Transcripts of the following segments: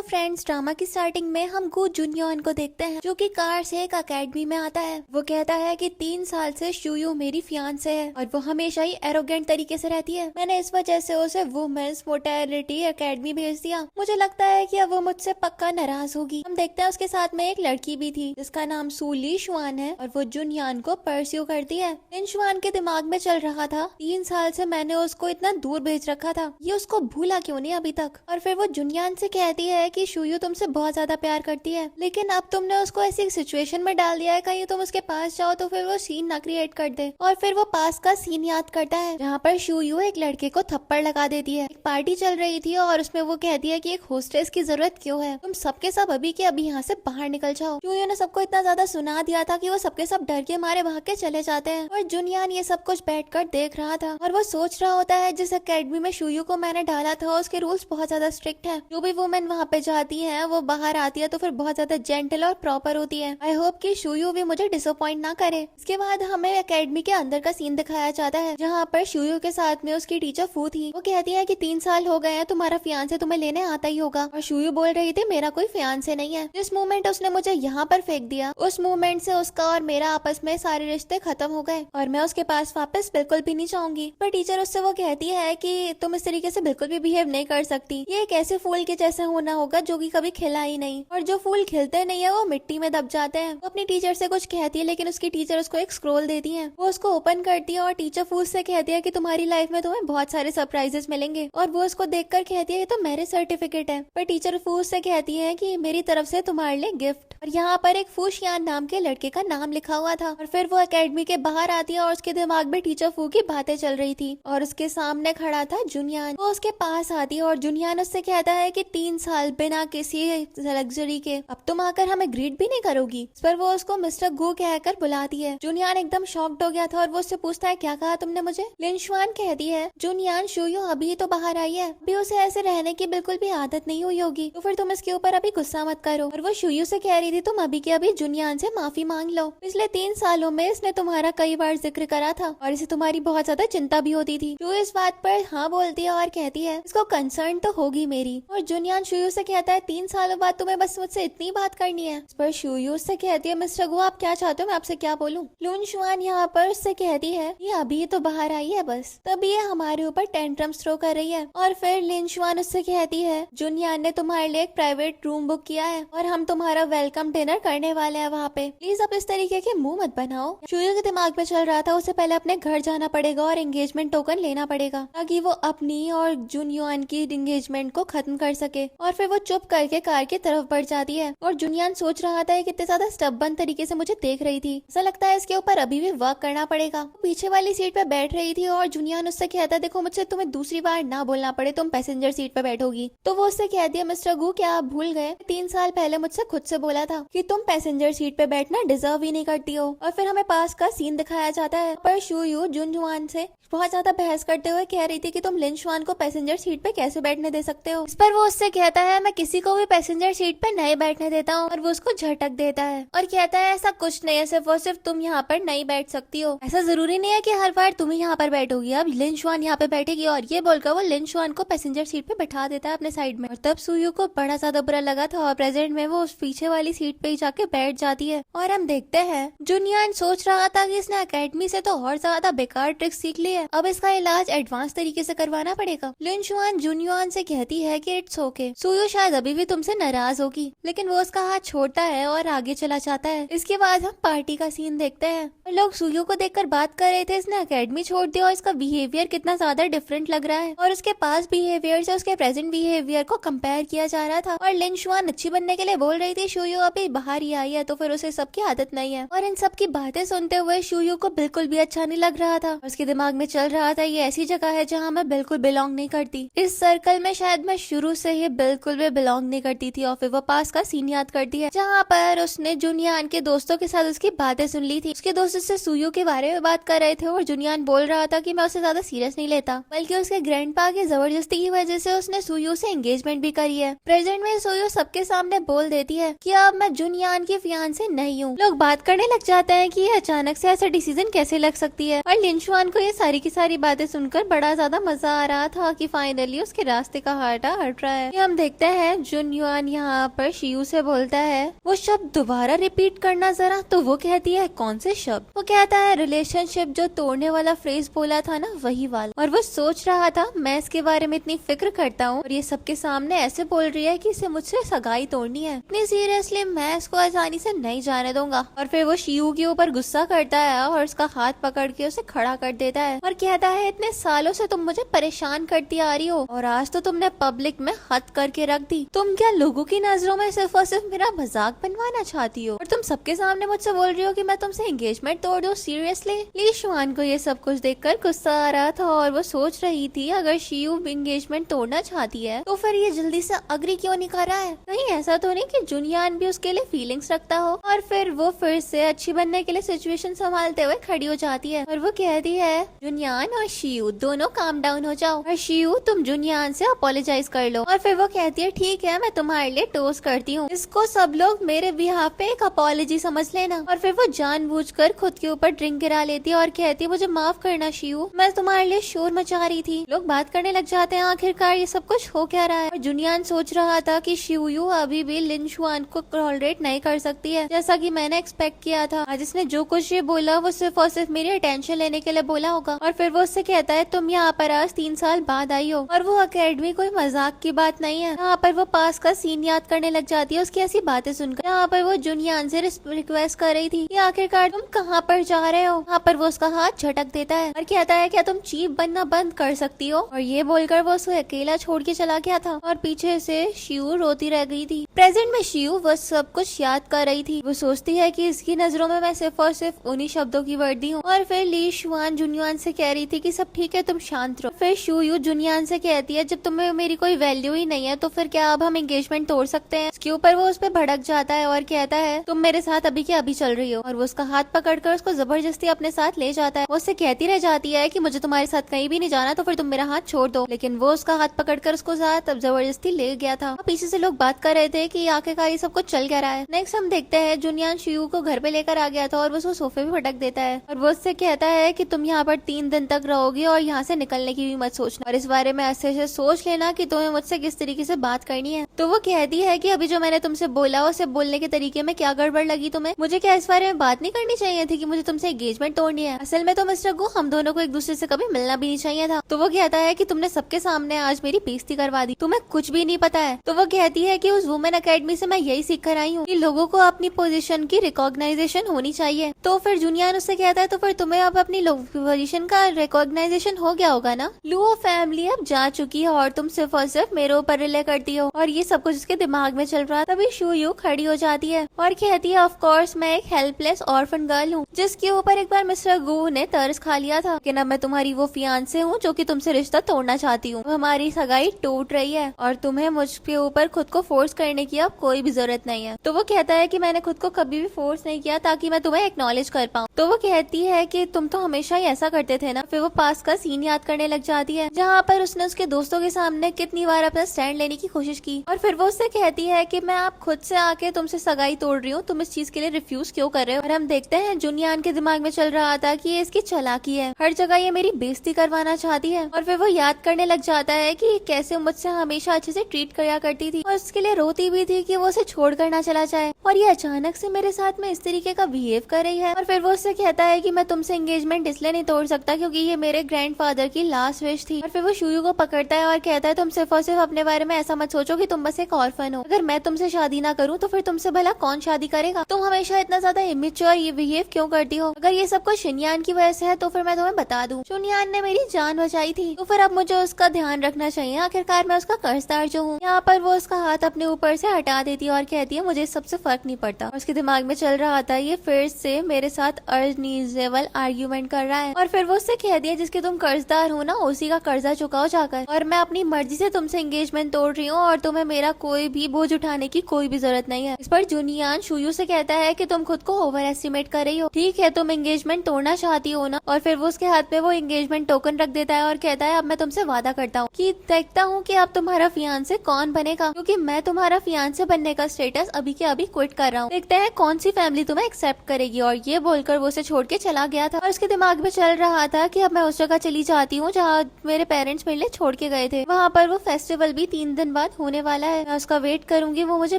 Hello friends, drama की starting में हम गु जुनयोन को देखते हैं जो कि कार से एक अकेडमी में आता है। वो कहता है कि 3 साल से शुयू मेरी फियांसे है और वो हमेशा ही एरोगेंट तरीके से रहती है। मैंने इस वजह से उसे वुमेन्स मोटेलिटी अकेडमी भेज दिया। मुझे लगता है कि अब वो मुझसे पक्का नाराज होगी। हम देखते हैं उसके साथ में एक लड़की भी थी जिसका नाम सूली शुआन है और वो जुनयान को परस्यू करती है। इन शुआन के दिमाग में चल रहा था 3 साल से मैंने उसको इतना दूर भेज रखा था, ये उसको भूला क्यों नहीं अभी तक। और फिर वो जुनयान से कहती है कि शुयू तुमसे बहुत ज्यादा प्यार करती है, लेकिन अब तुमने उसको ऐसी सिचुएशन में डाल दिया है कहीं तुम उसके पास जाओ तो फिर वो सीन ना क्रिएट कर दे। और फिर वो पास का सीन याद करता है जहाँ पर शुयू एक लड़के को थप्पड़ लगा देती है। एक पार्टी चल रही थी और उसमें वो कहती है कि एक होस्टेस की जरूरत क्यों है, तुम सबके सब अभी के अभी यहाँ से बाहर निकल जाओ। शुयू ने सबको इतना ज्यादा सुना दिया था कि वो सबके सब डर के मारे भाग के चले जाते हैं और जुनयान ये सब कुछ बैठकर देख रहा था और वो सोच रहा होता है जिस अकेडमी में शुयू को मैंने डाला था उसके रूल्स बहुत ज्यादा स्ट्रिक्ट है। जो भी वुमेन वहाँ पे जाती है वो बाहर आती है तो फिर बहुत ज्यादा जेंटल और प्रॉपर होती है। आई होप कि शुयू भी मुझे डिसअपॉइंट ना करे। इसके बाद हमें अकेडमी के अंदर का सीन दिखाया जाता है जहाँ पर शुयू के साथ में उसकी टीचर फू थी। वो कहती है कि 3 साल हो गए हैं, तुम्हारा फियांसे तुम्हें लेने आता ही होगा। और शुयू बोल रही थी मेरा कोई फियांसे नहीं है। जिस मोमेंट उसने मुझे यहाँ पर फेंक दिया उस मोमेंट से उसका और मेरा आपस में सारे रिश्ते खत्म हो गए और मैं उसके पास वापस बिल्कुल भी नहीं चाहूंगी। पर टीचर उससे वो कहती है कि तुम इस तरीके से बिल्कुल भी बिहेव नहीं कर सकती। ये एक ऐसे फूल के जैसे होना होगा जो कि कभी खिला ही नहीं, और जो फूल खिलते नहीं है वो मिट्टी में दब जाते हैं। वो अपनी टीचर से कुछ कहती है लेकिन उसकी टीचर उसको एक स्क्रोल देती है। वो उसको ओपन करती है और टीचर फूल से कहती है कि तुम्हारी लाइफ में तुम्हें बहुत सारे सरप्राइजेस मिलेंगे। और वो उसको देखकर कहती है ये तो मैरिज सर्टिफिकेट है। पर टीचर फूल से कहती है कि मेरी तरफ से तुम्हारे लिए गिफ्ट। और यहाँ पर एक फूशियान नाम के लड़के का नाम लिखा हुआ था। और फिर वो अकेडमी के बाहर आती है और उसके दिमाग में टीचर फू की बातें चल रही थी और उसके सामने खड़ा था जुनयान। वो उसके पास आती है और जुनयान उससे कहता है कि 3 साल बिना किसी लग्जरी के अब तुम आकर हमें ग्रीट भी नहीं करोगी। इस पर वो उसको मिस्टर गु कहकर बुलाती है। जुनयान एकदम शॉक्ड हो गया था और वो उससे पूछता है क्या कहा तुमने मुझे। लिन शुआन कहती है जुनयान शुयू अभी तो बाहर आई है, अभी उसे ऐसे रहने की बिल्कुल भी आदत नहीं हुई होगी, तो फिर तुम इसके ऊपर अभी गुस्सा मत करो। और वो शुयू से कह रही थी तुम अभी के अभी जुनयान से माफी मांग लो। पिछले 3 सालों में इसने तुम्हारा कई बार जिक्र करा था और इसे तुम्हारी बहुत ज्यादा चिंता भी होती थी। जो इस बात पर हाँ बोलती है और कहती है इसको कंसर्न तो होगी मेरी। और जुनयान शुयू से कहता है 3 सालों बाद तुम्हें बस मुझसे इतनी बात करनी है। इस पर शुयू से कहती है मिस्टर गु आप क्या चाहते हो, मैं आपसे क्या बोलूं। लुन शुआन यहाँ पर उससे कहती है ये अभी तो बाहर आई है बस, तभी ये हमारे ऊपर टेंट्रम थ्रो कर रही है। और फिर लिन शुआन उससे कहती है जुनयान ने तुम्हारे लिए एक प्राइवेट रूम बुक किया है और हम तुम्हारा वेलकम डिनर करने वाले हैं वहाँ पे, प्लीज आप इस तरीके के मुंह मत बनाओ। शुयू के दिमाग में चल रहा था उसे पहले अपने घर जाना पड़ेगा और एंगेजमेंट टोकन लेना पड़ेगा ताकि वो अपनी और जुनयान की एंगेजमेंट को खत्म कर सके। और फिर वो चुप करके कार की तरफ बढ़ जाती है और जुनयान सोच रहा था कितने ज्यादा स्टबन तरीके से मुझे देख रही थी, ऐसा लगता है इसके ऊपर अभी भी वर्क करना पड़ेगा। पीछे वाली सीट पे बैठ रही थी और जुनयान उससे कहता है देखो मुझसे तुम्हें दूसरी बार ना बोलना पड़े, तुम पैसेंजर सीट पे बैठोगी। तो वो उससे कहती है मिस्टर गु क्या आप भूल गए 3 साल पहले मुझसे खुद से बोला था कि तुम पैसेंजर सीट पे बैठना डिजर्व ही नहीं करती हो। और फिर हमें पास का सीन दिखाया जाता है पर शुयू जुनयान से बहुत ज्यादा बहस करते हुए कह रही थी कि तुम लिन शुआन को पैसेंजर सीट पे कैसे बैठने दे सकते हो। इस पर वो उससे कहता है मैं किसी को भी पैसेंजर सीट पे नहीं बैठने देता हूँ। और वो उसको झटक देता है और कहता है ऐसा कुछ नहीं है, सिर्फ और सिर्फ तुम यहाँ पर नहीं बैठ सकती हो, ऐसा जरूरी नहीं है कि हर बार तुम ही यहाँ पर बैठोगी, अब लिन शुआन यहाँ पे बैठेगी। और ये बोलकर वो लिन शुआन को पैसेंजर सीट पे बैठा देता है अपने साइड में। और तब शुयू को बड़ा ज्यादा बुरा लगा था और प्रेजेंट में वो उस पीछे वाली सीट पे ही जाके बैठ जाती है। और हम देखते हैं जुनयान सोच रहा था कि इसने अकेडमी से तो और ज्यादा बेकार ट्रिक सीख ली है, अब इसका इलाज एडवांस तरीके से करवाना पड़ेगा। लिन शुआन जुनयान से कहती है कि इट्स ओके, शुयू शायद अभी भी तुमसे नाराज होगी, लेकिन वो उसका हाथ छोड़ता है और आगे चला जाता है। इसके बाद हम पार्टी का सीन देखते हैं। लोग शुयू को देखकर बात कर रहे थे इसने अकेडमी छोड़ दिया और इसका बिहेवियर कितना ज्यादा डिफरेंट लग रहा है और उसके पास बिहेवियर से उसके प्रेजेंट बिहेवियर को कंपेयर किया जा रहा था। और लिन शुआन अच्छी बनने के लिए बोल रही थी शुयू अभी बाहर ही आई है तो फिर उसे सबकी आदत नहीं है। और इन सब की बातें सुनते हुए शुयू को बिल्कुल भी अच्छा नहीं लग रहा था। उसके दिमाग में चल रहा था ये ऐसी जगह है जहाँ मैं बिल्कुल बिलोंग नहीं करती, इस सर्कल में शायद मैं शुरू से ही बिल्कुल भी बिलोंग नहीं करती थी। और फिर वो पास का सीन याद करती है जहाँ पर उसने जुनयान के दोस्तों के साथ उसकी बातें सुन ली थी। उसके दोस्त उससे शुयू के बारे में बात कर रहे थे और जुनयान बोल रहा था कि मैं उसे ज्यादा सीरियस नहीं लेता, बल्कि उसके ग्रैंडपा की जबरदस्ती की वजह से उसने शुयू से एंगेजमेंट भी करी है। प्रेजेंट में शुयू सबके सामने बोल देती है कि अब मैं जुनयान की फियांसे नहीं हूँ। लोग बात करने लग जाते हैं कि ये अचानक से ऐसा डिसीजन कैसे लग सकती है। और लिन शुआन को ये सारी की सारी बातें सुनकर बड़ा ज्यादा मजा आ रहा था कि फाइनली उसके रास्ते का हाटा हट रहा है। हम देखते हैं जुनयुआन यहाँ पर शियू से बोलता है वो शब्द दोबारा रिपीट करना जरा। तो वो कहती है कौन से शब्द? वो कहता है रिलेशनशिप जो तोड़ने वाला फ्रेज बोला था ना, वही वाला। और वो सोच रहा था मैं इसके बारे में इतनी फिक्र करता हूँ और ये सबके सामने ऐसे बोल रही है कि इसे मुझसे सगाई तोड़नी है। इतनी सीरियसली मैं इसको आसानी से नहीं जाने दूंगा। और फिर वो शियू के ऊपर गुस्सा करता है और उसका हाथ पकड़ के उसे खड़ा कर देता है और कहता है इतने सालों से तुम मुझे परेशान करती आ रही हो और आज तो तुमने पब्लिक में हद करके रख दी। तुम क्या लोगों की नजरों में सिर्फ और सिर्फ मेरा मजाक बनवाना चाहती हो और तुम सबके सामने मुझसे बोल रही हो कि मैं तुमसे एंगेजमेंट तोड़ दूं? सीरियसली? ली शुआन को ये सब कुछ देखकर गुस्सा आ रहा था और वो सोच रही थी अगर शियू एंगेजमेंट तोड़ना चाहती है तो फिर ये जल्दी से अग्री क्यों नहीं कर रहा है? कहीं ऐसा तो नहीं कि जुनयान भी उसके लिए फीलिंग्स रखता हो? और फिर वो फिर से अच्छी बनने के लिए सिचुएशन संभालते हुए खड़ी हो जाती है और वो कहती है जुनयान और शियू दोनों काम डाउन हो जाओ और शियू तुम जुनयान से अपोलोजाइज कर लो। और फिर वो कहती है ठीक है मैं तुम्हारे लिए टोस्ट करती हूँ, इसको सब लोग मेरे बिहाफ पे एक अपॉलॉजी समझ लेना। और फिर वो जानबूझकर खुद के ऊपर ड्रिंक गिरा लेती है और कहती है मुझे माफ करना शियू, मैं तुम्हारे लिए शोर मचा रही थी। लोग बात करने लग जाते हैं आखिरकार ये सब कुछ हो क्या रहा है। और जुनयान सोच रहा था कि शियू अभी भी लिन शुआन को टॉलरेट नहीं कर सकती है जैसा कि मैंने एक्सपेक्ट किया था। आज इसने जो कुछ ये बोला वो सिर्फ और सिर्फ मेरी अटेंशन लेने के लिए बोला होगा। और फिर वो उससे कहता है तुम यहाँ पर आज 3 साल बाद आई हो और वो अकेडमी कोई मजाक की बात नहीं है। यहाँ पर वो पास का सीन याद करने लग जाती है उसकी ऐसी बातें सुनकर। यहाँ पर वो जुनयान से रिक्वेस्ट कर रही थी कि आखिरकार तुम कहाँ पर जा रहे हो। यहाँ पर वो उसका हाथ झटक देता है और कहता है क्या तुम चीप बनना बंद कर सकती हो। और ये बोलकर वो उसे अकेला छोड़ के चला गया था और पीछे से शियू रोती रह गई थी। प्रेजेंट में शियू वो सब कुछ याद कर रही थी। वो सोचती है कि इसकी नजरों में मैं सिर्फ और सिर्फ उन्हीं शब्दों की वर्दी हूँ। और फिर ली शुआन जुनयान से कह रही थी कि सब ठीक है तुम शांत रहो। फिर शियू जुनयान से कहती है जब तुम्हें मेरी कोई वैल्यू ही नहीं है तो फिर क्या अब हम एंगेजमेंट तोड़ सकते हैं? इसके ऊपर वो उस पर भड़क जाता है और कहता है तुम मेरे साथ अभी के अभी चल रही हो। और वो उसका हाथ पकड़कर उसको जबरदस्ती अपने साथ ले जाता है। वो उससे कहती रह जाती है कि मुझे तुम्हारे साथ कहीं भी नहीं जाना तो फिर तुम मेरा हाथ छोड़ दो। लेकिन वो उसका हाथ पकड़कर उसको साथ अब जबरदस्ती ले गया था। पीछे से लोग बात कर रहे थे कि आखिरकार ये सब कुछ चल क्या रहा है। नेक्स्ट हम देखते हैं जुनयान शियू को घर पे लेकर आ गया था और वो उसको सोफे पे भटक देता है और वो उससे कहता है कि तुम यहाँ पर 3 दिन तक रहोगी और यहाँ से निकलने की भी मत सोचना और इस बारे में अच्छे से सोच लेना कि तुम्हें मुझसे किस तरीके से बात करनी है। तो वो कहती है कि अभी जो मैंने तुमसे बोला उसे बोलने के तरीके में क्या गड़बड़ लगी तुम्हें? मुझे क्या इस बारे में बात नहीं करनी चाहिए थी कि मुझे तुमसे एंगेजमेंट तोड़नी है? असल में तो मिस्टर गो हम दोनों को एक दूसरे से कभी मिलना भी नहीं चाहिए था। तो वो कहता है कि तुमने सबके सामने आज मेरी बेइज्जती करवा दी, तुम्हें कुछ भी नहीं पता है। तो वो कहती है कि उस वुमेन अकेडमी से मैं यही सीख कर आई हूँ कि लोगों को अपनी पोजीशन की रिकॉग्नाइजेशन होनी चाहिए। तो फिर जुनयान उससे कहता है तो फिर तुम्हें अब अपनी पोजीशन का रिकॉग्नाइजेशन हो गया होगा ना? लुओ फैमिली अब जा चुकी है और तुम सिर्फ और सिर्फ मेरे ऊपर रिले करती हो। और ये सब कुछ उसके दिमाग में चल रहा। तभी शुयू खड़ी हो जाती है और कहती है ऑफ कोर्स मैं एक हेल्पलेस ऑर्फन गर्ल हूँ जिसके ऊपर एक बार मिस्टर गू ने तरस खा लिया था, लेकिन अब मैं तुम्हारी वो फियांसे हूँ जो कि तुमसे रिश्ता तोड़ना चाहती हूँ। हमारी सगाई टूट रही है और तुम्हें मुझके ऊपर खुद को फोर्स करने की अब कोई भी जरूरत नहीं है। तो वो कहता है कि मैंने खुद को कभी भी फोर्स नहीं किया ताकि मैं तुम्हें एक्नॉलेज कर पाऊँ। तो वो कहती है कि तुम तो हमेशा ही ऐसा करते थे ना। फिर वो पास का सीन याद करने लग जाती है जहाँ पर उसने उसके दोस्तों के सामने कितनी बार अपना स्टैंड लेने की कोशिश की। और फिर वो उससे कहती है कि मैं आप खुद से आके तुमसे सगाई तोड़ रही हूँ, तुम इस चीज के लिए रिफ्यूज क्यों कर रहे हो? और हम देखते हैं जुनयान के दिमाग में चल रहा था कि ये इसकी चालाकी है, हर जगह ये मेरी बेइज्जती करवाना चाहती है। और फिर वो याद करने लग जाता है कि कैसे मुझसे हमेशा अच्छे से ट्रीट किया करती थी और उसके लिए रोती भी थी कि वो उसे छोड़ कर ना चला जाए और ये अचानक से मेरे साथ में इस तरीके का बिहेव कर रही है। और फिर वो उससे कहता है कि मैं तुमसे एंगेजमेंट इसलिए नहीं तोड़ सकता क्योंकि ये मेरे ग्रैंडफादर की लास्ट विश थी। और फिर वो शुयू को पकड़ता है और कहता है तुम सिर्फ और सिर्फ अपने बारे में ऐसा मत सोचो कि तुम बस एक ऑर्फन हो। अगर मैं तुमसे शादी ना करूँ तो फिर तुमसे भला कौन शादी करेगा? तुम हमेशा इतना ज्यादा इमेच्योर ये बिहेव क्यों करती हो? अगर ये सब कुछ शुनयान की वजह से है तो फिर मैं तुम्हें बता दूं, शुनयान ने मेरी जान बचाई थी तो फिर अब मुझे उसका ध्यान रखना चाहिए। आखिरकार मैं उसका कर्जदार जो हूँ। यहाँ पर वो उसका हाथ अपने ऊपर से हटा देती है और कहती है मुझे सबसे फर्क नहीं पड़ता। और उसके दिमाग में चल रहा था ये फिर से मेरे साथ अनरीजनेबल आर्ग्यूमेंट कर रहा है। और फिर वो उससे कह दिया जिसके तुम कर्जदार हो ना उसी का कर्जा चुकाओ जाकर, और मैं अपनी मर्जी से तुमसे एंगेजमेंट तोड़ रही हूँ और तुम्हें मेरा कोई भी बोझ उठाने की कोई भी जरूरत नहीं है। इस पर जुनयान शुयू से कहता है कि तुम खुद को ओवर एस्टिमेट कर रही हो। ठीक है तुम एंगेजमेंट तोड़ना चाहती हो ना? और फिर वो उसके हाथ में वो एंगेजमेंट टोकन रख देता है और कहता है अब मैं तुमसे वादा करता हूँ कि देखता हूँ कि अब तुम्हारा फियांसे कौन बनेगा, क्योंकि मैं तुम्हारा फियांसे बनने का स्टेटस अभी के अभी क्विट कर रहा हूँ। देखते हैं कौन सी फैमिली तुम्हें एक्सेप्ट करेगी। और ये बोलकर वो उसे छोड़ के चला गया था और उसके दिमाग में चल रहा था कि अब मैं उस जगह चली जाती हूँ जहाँ मेरे पेरेंट्स मेरे लिए छोड़ के गए थे। वहाँ पर वो फेस्टिवल भी 3 दिन बाद होने वाला है। मैं उसका वेट करूंगी, वो मुझे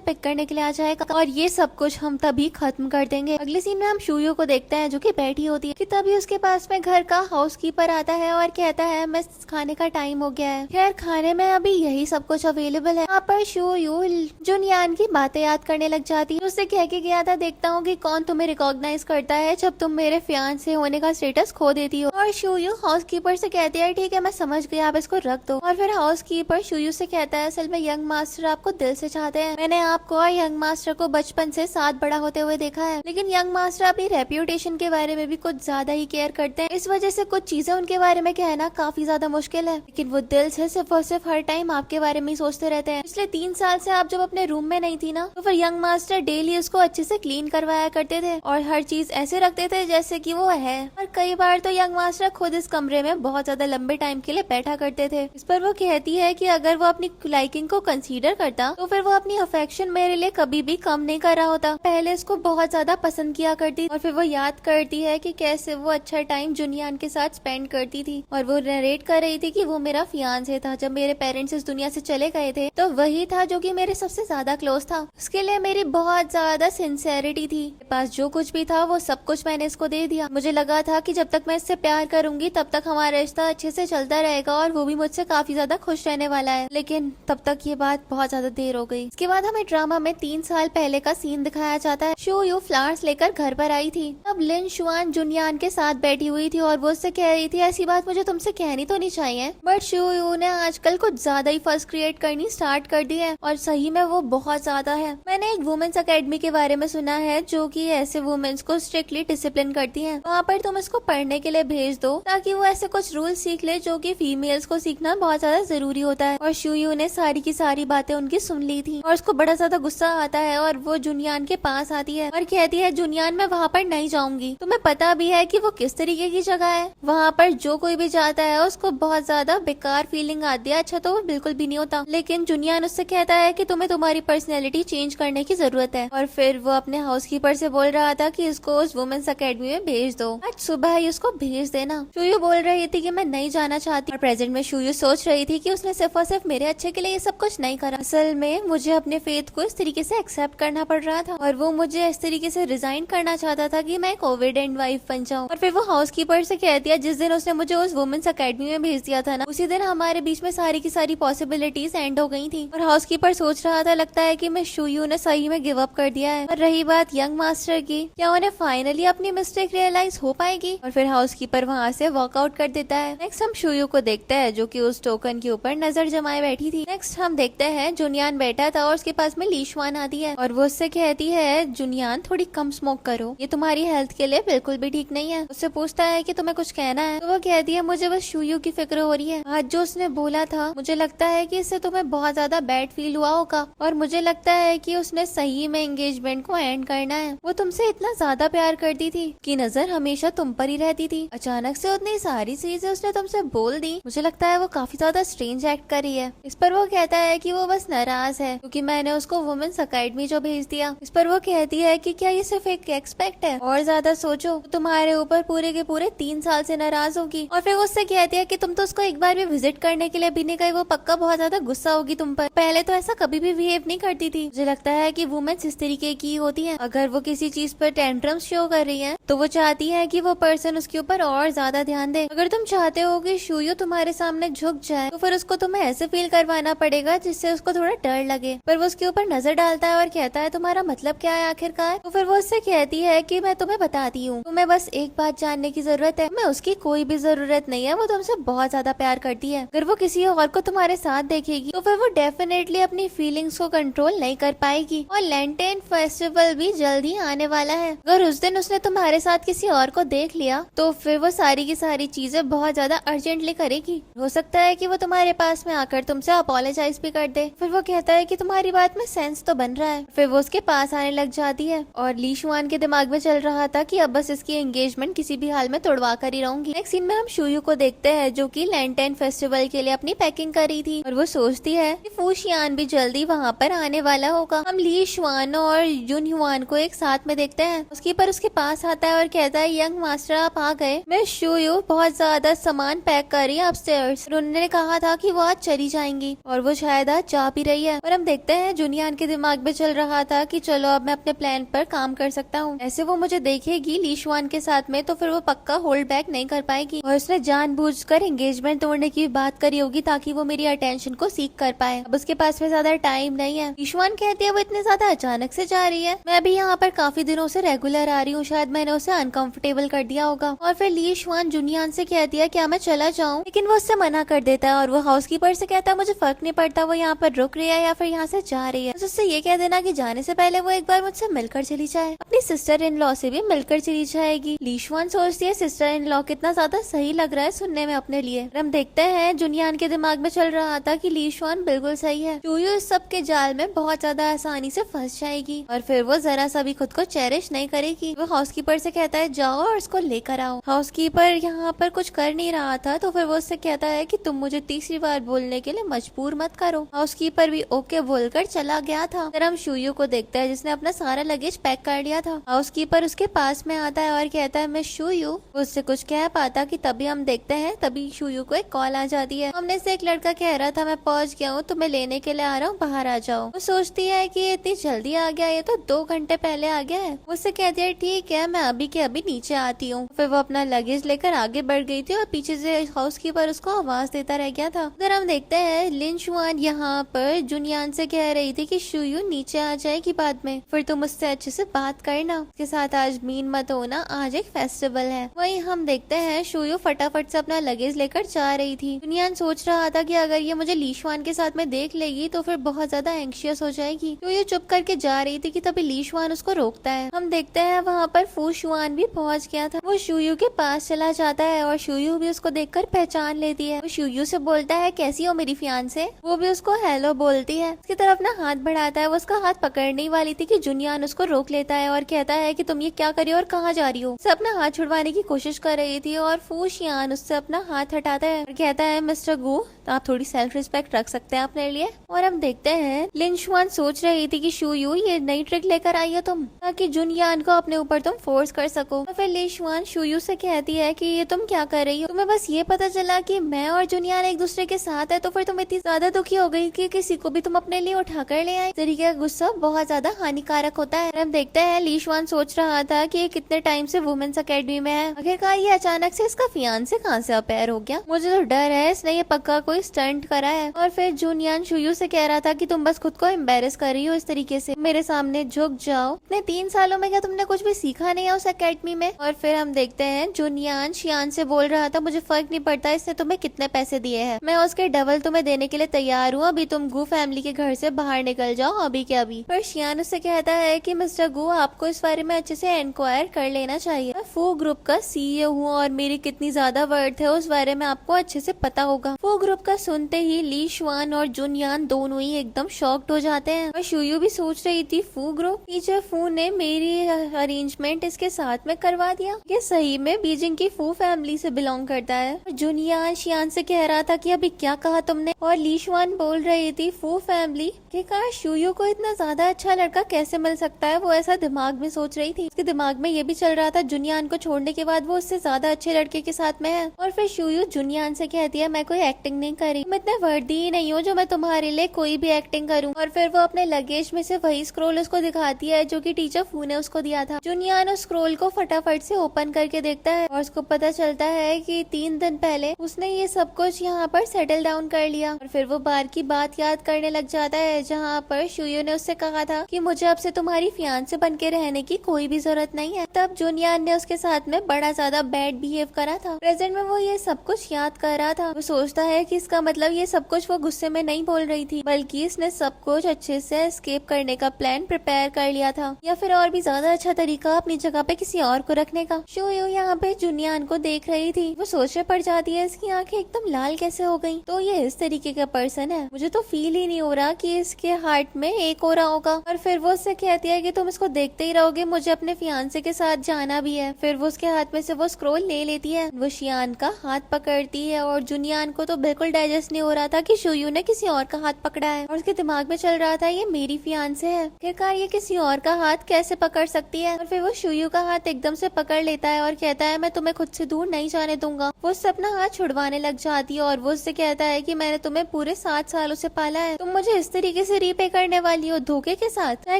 पिक करने के लिए आ जाएगा और ये सब कुछ हम तभी खत्म कर देंगे। अगले सीन में हम शूयू को देखते हैं जो कि बैठी होती है कि तभी उसके पास में घर का हाउसकीपर आता है और कहता है मैं खाने का टाइम हो गया है। खैर खाने में अभी यही सब कुछ अवेलेबल है। यहाँ पर शूयू जुनियान की बातें याद करने लग जाती है। उससे कह के गया था देखता हूँ कि कौन तुम्हें रिकॉग्नाइज करता है जब तुम मेरे फियांसे होने का स्टेटस खो देती हो। और शूयू हाउसकीपर से कहती है ठीक है मैं समझ गया, आप इसको रख दो। और फिर हाउसकीपर शूयू से कहता है असल में यंग मास्टर आपको दिल से चाहते हैं। मैंने आपको और यंग मास्टर को बचपन से साथ बड़ा होते हुए देखा है, लेकिन यंग मास्टर अपनी रेप्यूटेशन के बारे में भी कुछ ज्यादा ही केयर करते हैं। इस वजह से कुछ चीजें उनके बारे में कहना काफी ज्यादा मुश्किल है, लेकिन वो दिल से सिर्फ और सिर्फ हर टाइम आपके बारे में ही सोचते रहते हैं। पिछले 3 साल से आप जब अपने रूम में नहीं थी ना, तो फिर यंग मास्टर डेली उसको अच्छे से क्लीन करवाया करते थे और हर चीज ऐसे रखते थे जैसे कि वो है। और कई बार तो यंग मास्टर खुद इस कमरे में बहुत ज्यादा लंबे टाइम के लिए बैठा करते थे। इस पर वो कहती है कि अगर वो अपनी लाइकिंग को कंसीडर करता तो फिर वो अपनी अफेक्शन मेरे लिए कभी भी कम नहीं कर रहा होता। पहले इसको बहुत ज्यादा पसंद किया करती और फिर वो याद करती है कि कैसे वो अच्छा टाइम जुनियान के साथ स्पेंड करती थी और वो नरेट कर रही थी कि वो मेरा फियांसे था। जब मेरे पेरेंट्स इस दुनिया से चले गए थे तो वही था जो कि मेरे सबसे ज्यादा क्लोज था। उसके लिए मेरी बहुत ज्यादा सिंसेरिटी थी। मेरे पास जो कुछ भी था वो सब कुछ मैंने इसको दे दिया। मुझे लगा था कि जब तक मैं इससे प्यार करूंगी तब तक हमारा रिश्ता अच्छे से चलता रहेगा और वो भी मुझसे काफी ज्यादा खुश रहने वाला है, लेकिन तब तक ये बात बहुत ज्यादा देर हो गई। इसके बाद हमें ड्रामा में 3 साल पहले का सीन दिखाया जाता है। शूयू फ्लावर्स लेकर घर पर आई थी। तब लिन शुआन जुनियान के साथ बैठी हुई थी और वो उससे कह रही थी ऐसी बात मुझे तुमसे कहनी तो नहीं चाहिए, बट शूयू ने आजकल कुछ ज्यादा ही फर्स्ट क्रिएट करनी स्टार्ट कर दी है और सही में वो बहुत ज्यादा है। मैंने एक वुमेन्स अकेडमी के बारे में सुना है जो कि ऐसे वुमेन्स को स्ट्रिक्टली डिसिप्लिन करती है। वहाँ पर तुम इसको पढ़ने के लिए भेज दो ताकि वो ऐसे कुछ रूल सीख ले जो कि फीमेल्स को सीखना बहुत ज्यादा जरूरी होता है। और शूयू ने सारी की सारी बातें उनकी सुन ली थी और उसको बड़ा ज्यादा गुस्सा आता है और वो जुनियान के पास आती है और कहती है जुनियान मैं वहाँ पर नहीं जाऊंगी। तुम्हें पता भी है कि वो किस तरीके की जगह है, वहाँ पर जो कोई भी जाता है उसको बहुत ज्यादा बेकार फीलिंग आती है, अच्छा तो वो बिल्कुल भी नहीं होता। लेकिन जुनियान उससे कहता है कि तुम्हें तुम्हारी पर्सनैलिटी चेंज करने की जरूरत है। और फिर वो अपने हाउसकीपर से बोल रहा था कि इसको उस वुमेन्स अकेडमी में भेज दो, आज सुबह ही उसको भेज देना। शूयू बोल रही थी कि मैं नहीं जाना चाहती और प्रेजेंट में शूयू सोच रही थी कि उसने सिर्फ और सिर्फ मेरे अच्छे के लिए ये सब कुछ नहीं करा। असल में मुझे अपने फेथ को इस तरीके से एक्सेप्ट करना पड़ रहा था और वो मुझे इस तरीके से रिजाइन करना चाहता था कि मैं कोविडेंट वाइफ बन जाऊं। और फिर वो हाउसकीपर से कहती है जिस दिन उसने मुझे उस वुमेन्स अकेडमी में भेज दिया था ना, उसी दिन हमारे बीच में सारी की सारी पॉसिबिलिटीज एंड हो गई थी। और हाउसकीपर सोच रहा था लगता है कि मैं शूयू ने सही में गिव अप कर दिया है। और रही बात यंग मास्टर की, क्या उन्हें फाइनली अपनी मिस्टेक रियलाइज हो पाएगी? और फिर हाउसकीपर वहाँ से वॉकआउट कर देता है। नेक्स्ट हम शूयू को देखते हैं जो कि उस टोकन के ऊपर नजर जमाए बैठी थी। नेक्स्ट हम देखते हैं जुनियान बैठा था और उसके पास में लीशवान आती है और वो उससे कहती है जुनियान थोड़ी कम स्मोक करो, ये तुम्हारी हेल्थ के लिए बिल्कुल भी ठीक नहीं है। उससे पूछता है कि तुम्हें कुछ कहना है, तो वो कहती है मुझे बस शूयू की फिक्र हो रही है। आज जो उसने बोला था मुझे लगता है कि इससे तुम्हें बहुत ज्यादा बैड फील हुआ होगा और मुझे लगता है कि उसने सही में एंगेजमेंट को एंड करना है। वो तुमसे इतना ज्यादा प्यार करती थी कि नजर हमेशा तुम पर ही रहती थी, अचानक से उतनी सारी चीजें उसने तुमसे बोल दी। मुझे लगता है वो काफी ज्यादा स्ट्रेंज एक्ट कर रही है। इस पर वो कहता है कि वो बस नाराज है क्योंकि मैंने उसको वुमेन्स अकेडमी जो भेज दिया। इस पर वो कहती है कि क्या ये सिर्फ एक एक्सपेक्ट है, और ज्यादा सोचो तो तुम्हारे ऊपर पूरे के पूरे 3 साल से नाराज होगी। और फिर उससे कहती है कि तुम तो उसको एक बार भी विजिट करने के लिए भी नहीं गई, वो पक्का बहुत ज्यादा गुस्सा होगी तुम पर। पहले तो ऐसा कभी भी बिहेव नहीं करती थी। मुझे लगता है कि वुमेन्स इस तरीके की होती है, अगर वो किसी चीज पर टेंट्रम्स शो कर रही है तो वो चाहती है कि वो पर्सन उसके ऊपर और ज्यादा ध्यान दे। अगर तुम चाहते हो कि शूयू तुम्हारे सामने झुक जाए तो फिर उसको तुम्हें ऐसे फील करवाना पड़ेगा जिससे उसको थोड़ा डर लगे। पर वो उसके ऊपर नजर डालता है और कहता है तुम्हारा मतलब क्या है आखिरकार? तो फिर वो उससे कहती है कि मैं तुम्हें बताती हूँ, तुम्हें बस एक बात जानने की जरूरत है, मैं उसकी कोई भी जरूरत नहीं है, वो तुमसे बहुत ज्यादा प्यार करती है। अगर वो किसी और को तुम्हारे साथ देखेगी तो फिर वो डेफिनेटली अपनी फीलिंग्स को कंट्रोल नहीं कर पाएगी। और लैंटेन फेस्टिवल भी जल्दी आने वाला है, अगर उस दिन उसने तुम्हारे साथ किसी और को देख लिया तो फिर वो सारी की सारी चीजें बहुत ज्यादा अर्जेंटली करेगी। हो सकता है कि वो तुम्हारे पास में आकर तुमसे अपोलोजाइज भी कर दे। फिर वो कहता है कि तुम्हारी बात में सेंस तो बन रहा है। फिर वो उसके पास आने लग जाती है और लीशुआन के दिमाग में चल रहा था कि अब बस इसकी एंगेजमेंट किसी भी हाल में तोड़वा कर ही रहूंगी। नेक्स्ट सीन में हम शूयू को देखते हैं जो कि लैंटेन फेस्टिवल के लिए अपनी पैकिंग कर रही थी और वो सोचती है कि फूशियान भी जल्दी वहाँ पर आने वाला होगा। हम लीशुआन और युनहुआन को एक साथ में देखते हैं। उसके पर उसके पास आता है और कहता है यंग मास्टर आप आ गए, मैं शूयू बहुत ज्यादा सामान पैक कर रही है अपस्टेयर्स। उन्होंने कहा था कि वो आज चली जाएंगी और वो शायद आज जा भी रही है। और हम देखते हैं जुनियान के दिमाग में चल रहा था कि चलो अब मैं अपने प्लान पर काम कर सकता हूँ। ऐसे वो मुझे देखेगी लीशुआन के साथ में तो फिर वो पक्का होल्ड बैक नहीं कर पाएगी और उसने जानबूझकर एंगेजमेंट तोड़ने की बात करी होगी ताकि वो मेरी अटेंशन को सीख कर पाए। अब उसके पास में ज्यादा टाइम नहीं है। लीशुआन कहती है वो इतने ज्यादा अचानक से जा रही है, मैं भी यहाँ पर काफी दिनों से रेगुलर आ रही हूँ, शायद मैंने उसे अनकंफर्टेबल कर दिया होगा। और फिर लीशुआन जुनियान से कहती है क्या मैं चला जाऊँ, लेकिन वो उससे मना कर देता है और वो हाउसकीपर से कहता है मुझे फर्क नहीं पड़ता वो यहाँ पर रुक रही है या फिर यहाँ से जा रही है, उससे ये कह देना कि जाने से पहले वो एक बार मुझसे मिलकर चली जाए, अपनी सिस्टर इन लॉ से भी मिलकर चली जाएगी। लीशुआन सोचती है सिस्टर इन लॉ कितना ज्यादा सही लग रहा है सुनने में अपने लिए। हम देखते हैं जुनियान के दिमाग में चल रहा था कि लीशुआन बिल्कुल सही है, शूयू इस सब के जाल में बहुत ज्यादा आसानी से फंस जाएगी और फिर वो जरा सा भी खुद को चेरिश नहीं करेगी। वो हाउसकीपर से कहता है जाओ और उसको लेकर आओ। हाउसकीपर यहाँ पर कुछ कर नहीं रहा था तो फिर वो उससे कहता है कि तुम मुझे तीसरी बार बोलने के लिए मजबूर मत करो। हाउसकीपर भी ओके बोलकर चला गया था। फिर हम शूयू को देखते हैं जिसने अपना सारा लगेज पैक कर लिया था। हाउसकीपर उसके पास में आता है और कहता है मैं शूयू, उससे कुछ कह पाता कि तभी हम देखते हैं तभी शूयू को एक कॉल आ जाती है। हमने से एक लड़का कह रहा था मैं पहुंच गया हूँ, तुम्हें लेने के लिए आ रहा हूँ, बाहर आ जाओ। वो सोचती है कि ये इतनी जल्दी आ गया, ये तो 2 घंटे पहले आ गया है। उससे कहती है ठीक है मैं अभी के अभी नीचे आती हूँ। फिर वो अपना लगेज लेकर आगे बढ़ गई थी और पीछे से हाउसकीपर उसको आवाज देता रह गया था। उधर हम देखते हैं लिनशुआन यहाँ पर जुनियान से कह रही थी कि शूयू नीचे आ जाएगी बाद में, फिर तुम उससे अच्छे से बात करना, उसके साथ आज मीन मत होना, आज एक फेस्टिवल है। वहीं हम देखते हैं शूयू फटाफट से अपना लगेज लेकर जा रही थी। जुनियान सोच रहा था कि अगर ये मुझे लीशुआन के साथ में देख लेगी तो फिर बहुत ज्यादा एंग्शियस हो जाएगी। शूयू चुप करके जा रही थी कि तभी लीशुआन उसको रोकता है। हम देखते हैं वहाँ पर फूशुआन भी पहुँच गया था। वो शूयू के पास चला जाता है और शूयू भी उसको देखकर पहचान लेती है। वो शूयू से बोलता है कैसी हो मेरी फियांसे, वो भी उसको हेलो बोलती है। उसकी तरफ अपना हाथ बढ़ाता है, वो उसका हाथ पकड़ने वाली थी कि जुनियान उसको रोक लेता है और कहता है कि तुम ये क्या कर रही हो और कहाँ जा रही हो। उसे अपना हाथ छुड़वाने की कोशिश कर रही थी और फूशियान उससे अपना हाथ हटाता है और कहता है मिस्टर गू तो आप थोड़ी सेल्फ रिस्पेक्ट रख सकते हैं अपने लिए। और हम देखते हैं लिनशुआन सोच रही थी कि शूयू ये नई ट्रिक लेकर आई हो तुम, ताकि जुनियान को अपने ऊपर तुम फोर्स कर सको। तो फिर लिनशुआन शूयू से कहती है कि ये तुम क्या कर रही हो, तुम्हें बस ये पता चला कि मैं और जुनियान एक दूसरे के साथ है तो फिर तुम इतनी ज्यादा दुखी हो गई कि किसी को भी तुम अपने लिए उठा कर ले आई। तरीके का गुस्सा बहुत ज्यादा हानिकारक होता है। हम देखते हैं लिनशुआन सोच रहा था कि ये कितने टाइम से वुमेन्स अकेडमी में है, आखिरकार ये अचानक से इसका फियांसे कहाँ से अपेयर हो गया, मुझे तो डर है इसने ये पक्का कोई स्टंट करा है। और फिर जुनियान शूयू से कह रहा था कि तुम बस खुद को एम्बेरस कर रही हो इस तरीके से, मेरे सामने झुक जाओ, इतने 3 सालों में क्या तुमने कुछ भी सीखा नहीं है उस अकेडमी में। और फिर हम देखते हैं जुनियान शियान से बोल रहा था मुझे फर्क नहीं पड़ता इसने तुम्हें कितने पैसे दिए हैं, मैं उसके डबल तुम्हें देने के लिए तैयार हूँ, अभी तुम गू फैमिली के घर से बाहर निकल जाओ अभी के अभी। पर शियान उससे कहता है कि मिस्टर गू आपको इस बारे में अच्छे से इंक्वायर कर लेना चाहिए, मैं फू ग्रुप का सीईओ हूँ और मेरी कितनी ज्यादा वर्थ है उस बारे में आपको अच्छे से पता होगा। फू ग्रुप का सुनते ही लीशुआन और जुनियान दोनों ही एकदम शॉक्ड हो जाते हैं। और शूयू भी सोच रही थी फू ग्रुप, टीचर फू ने मेरी अरेंजमेंट इसके साथ में करवा दिया, ये सही में बीजिंग की फू फैमिली से बिलोंग करता है। जुनियान शियान से कह रहा था कि अभी क्या कहा तुमने, और लीशुआन बोल रही थी फू फैमिली के कहा शूयू को इतना ज्यादा अच्छा लड़का कैसे मिल सकता है, वो ऐसा दिमाग में सोच रही थी। उसके दिमाग में ये भी चल रहा था जुनियान को छोड़ने के बाद वो उससे ज्यादा अच्छे लड़के के साथ में है। और फिर शूयू जुनियान से कहती है मैं कोई एक्टिंग नहीं करी, मैं इतने वर्दी ही नहीं हूँ जो मैं तुम्हारे लिए कोई भी एक्टिंग करूँ। और फिर वो अपने लगेज में से वही स्क्रोल उसको दिखाती है जो कि टीचर फू ने उसको दिया था। जुनियान उस स्क्रोल को फटाफट से ओपन करके देखता है और उसको पता चलता है कि 3 दिन पहले उसने ये सब कुछ यहाँ पर सेटल डाउन कर लिया। और फिर वो बार की बात याद करने लग जाता है जहाँ पर शूयू ने उससे कहा था कि मुझे अब से तुम्हारी फियांसे बन के रहने की कोई भी जरूरत नहीं है। तब जुनियान ने उसके साथ में बड़ा ज्यादा बैड बिहेव करा था। प्रेजेंट में वो ये सब कुछ याद कर रहा था। वो सोचता है कि इसका मतलब ये सब कुछ वो गुस्से में नहीं बोल रही थी, बल्कि इसने सब कुछ अच्छे से एस्केप करने का प्लान प्रिपेयर कर लिया था, या फिर और भी ज्यादा अच्छा तरीका अपनी जगह पे किसी और को रखने का। शूयू यहाँ पे जुनियान को देख रही थी, वो सोचने पड़ जाती है इसकी आंखें एकदम लाल कैसे हो गई, तो ये इस तरीके का पर्सन है, मुझे तो फील ही नहीं हो रहा कि इसके हार्ट में एक हो रहा होगा। और फिर वो उससे कहती है कि तुम इसको देखते ही रहोगे, मुझे अपने फियांसे के साथ जाना भी है। फिर वो उसके हाथ में से वो स्क्रोल ले लेती है, वो शियान का हाथ पकड़ती है और जुनियान को तो बिल्कुल बिल्कुल डाइजेस्ट नहीं हो रहा था कि शूयू ने किसी और का हाथ पकड़ा है और उसके दिमाग में चल रहा था ये मेरी फियांसे है, आखिरकार ये किसी और का हाथ कैसे पकड़ सकती है। और फिर वो शूयू का हाथ एकदम से पकड़ लेता है और कहता है मैं तुम्हें खुद से दूर नहीं जाने दूंगा। वो उससे अपना हाथ छुड़वाने लग जाती है और वो उससे कहता है कि मैंने तुम्हें पूरे 7 सालों से पाला है, तुम मुझे इस तरीके से रीपे करने वाली हो धोखे के साथ, चाहे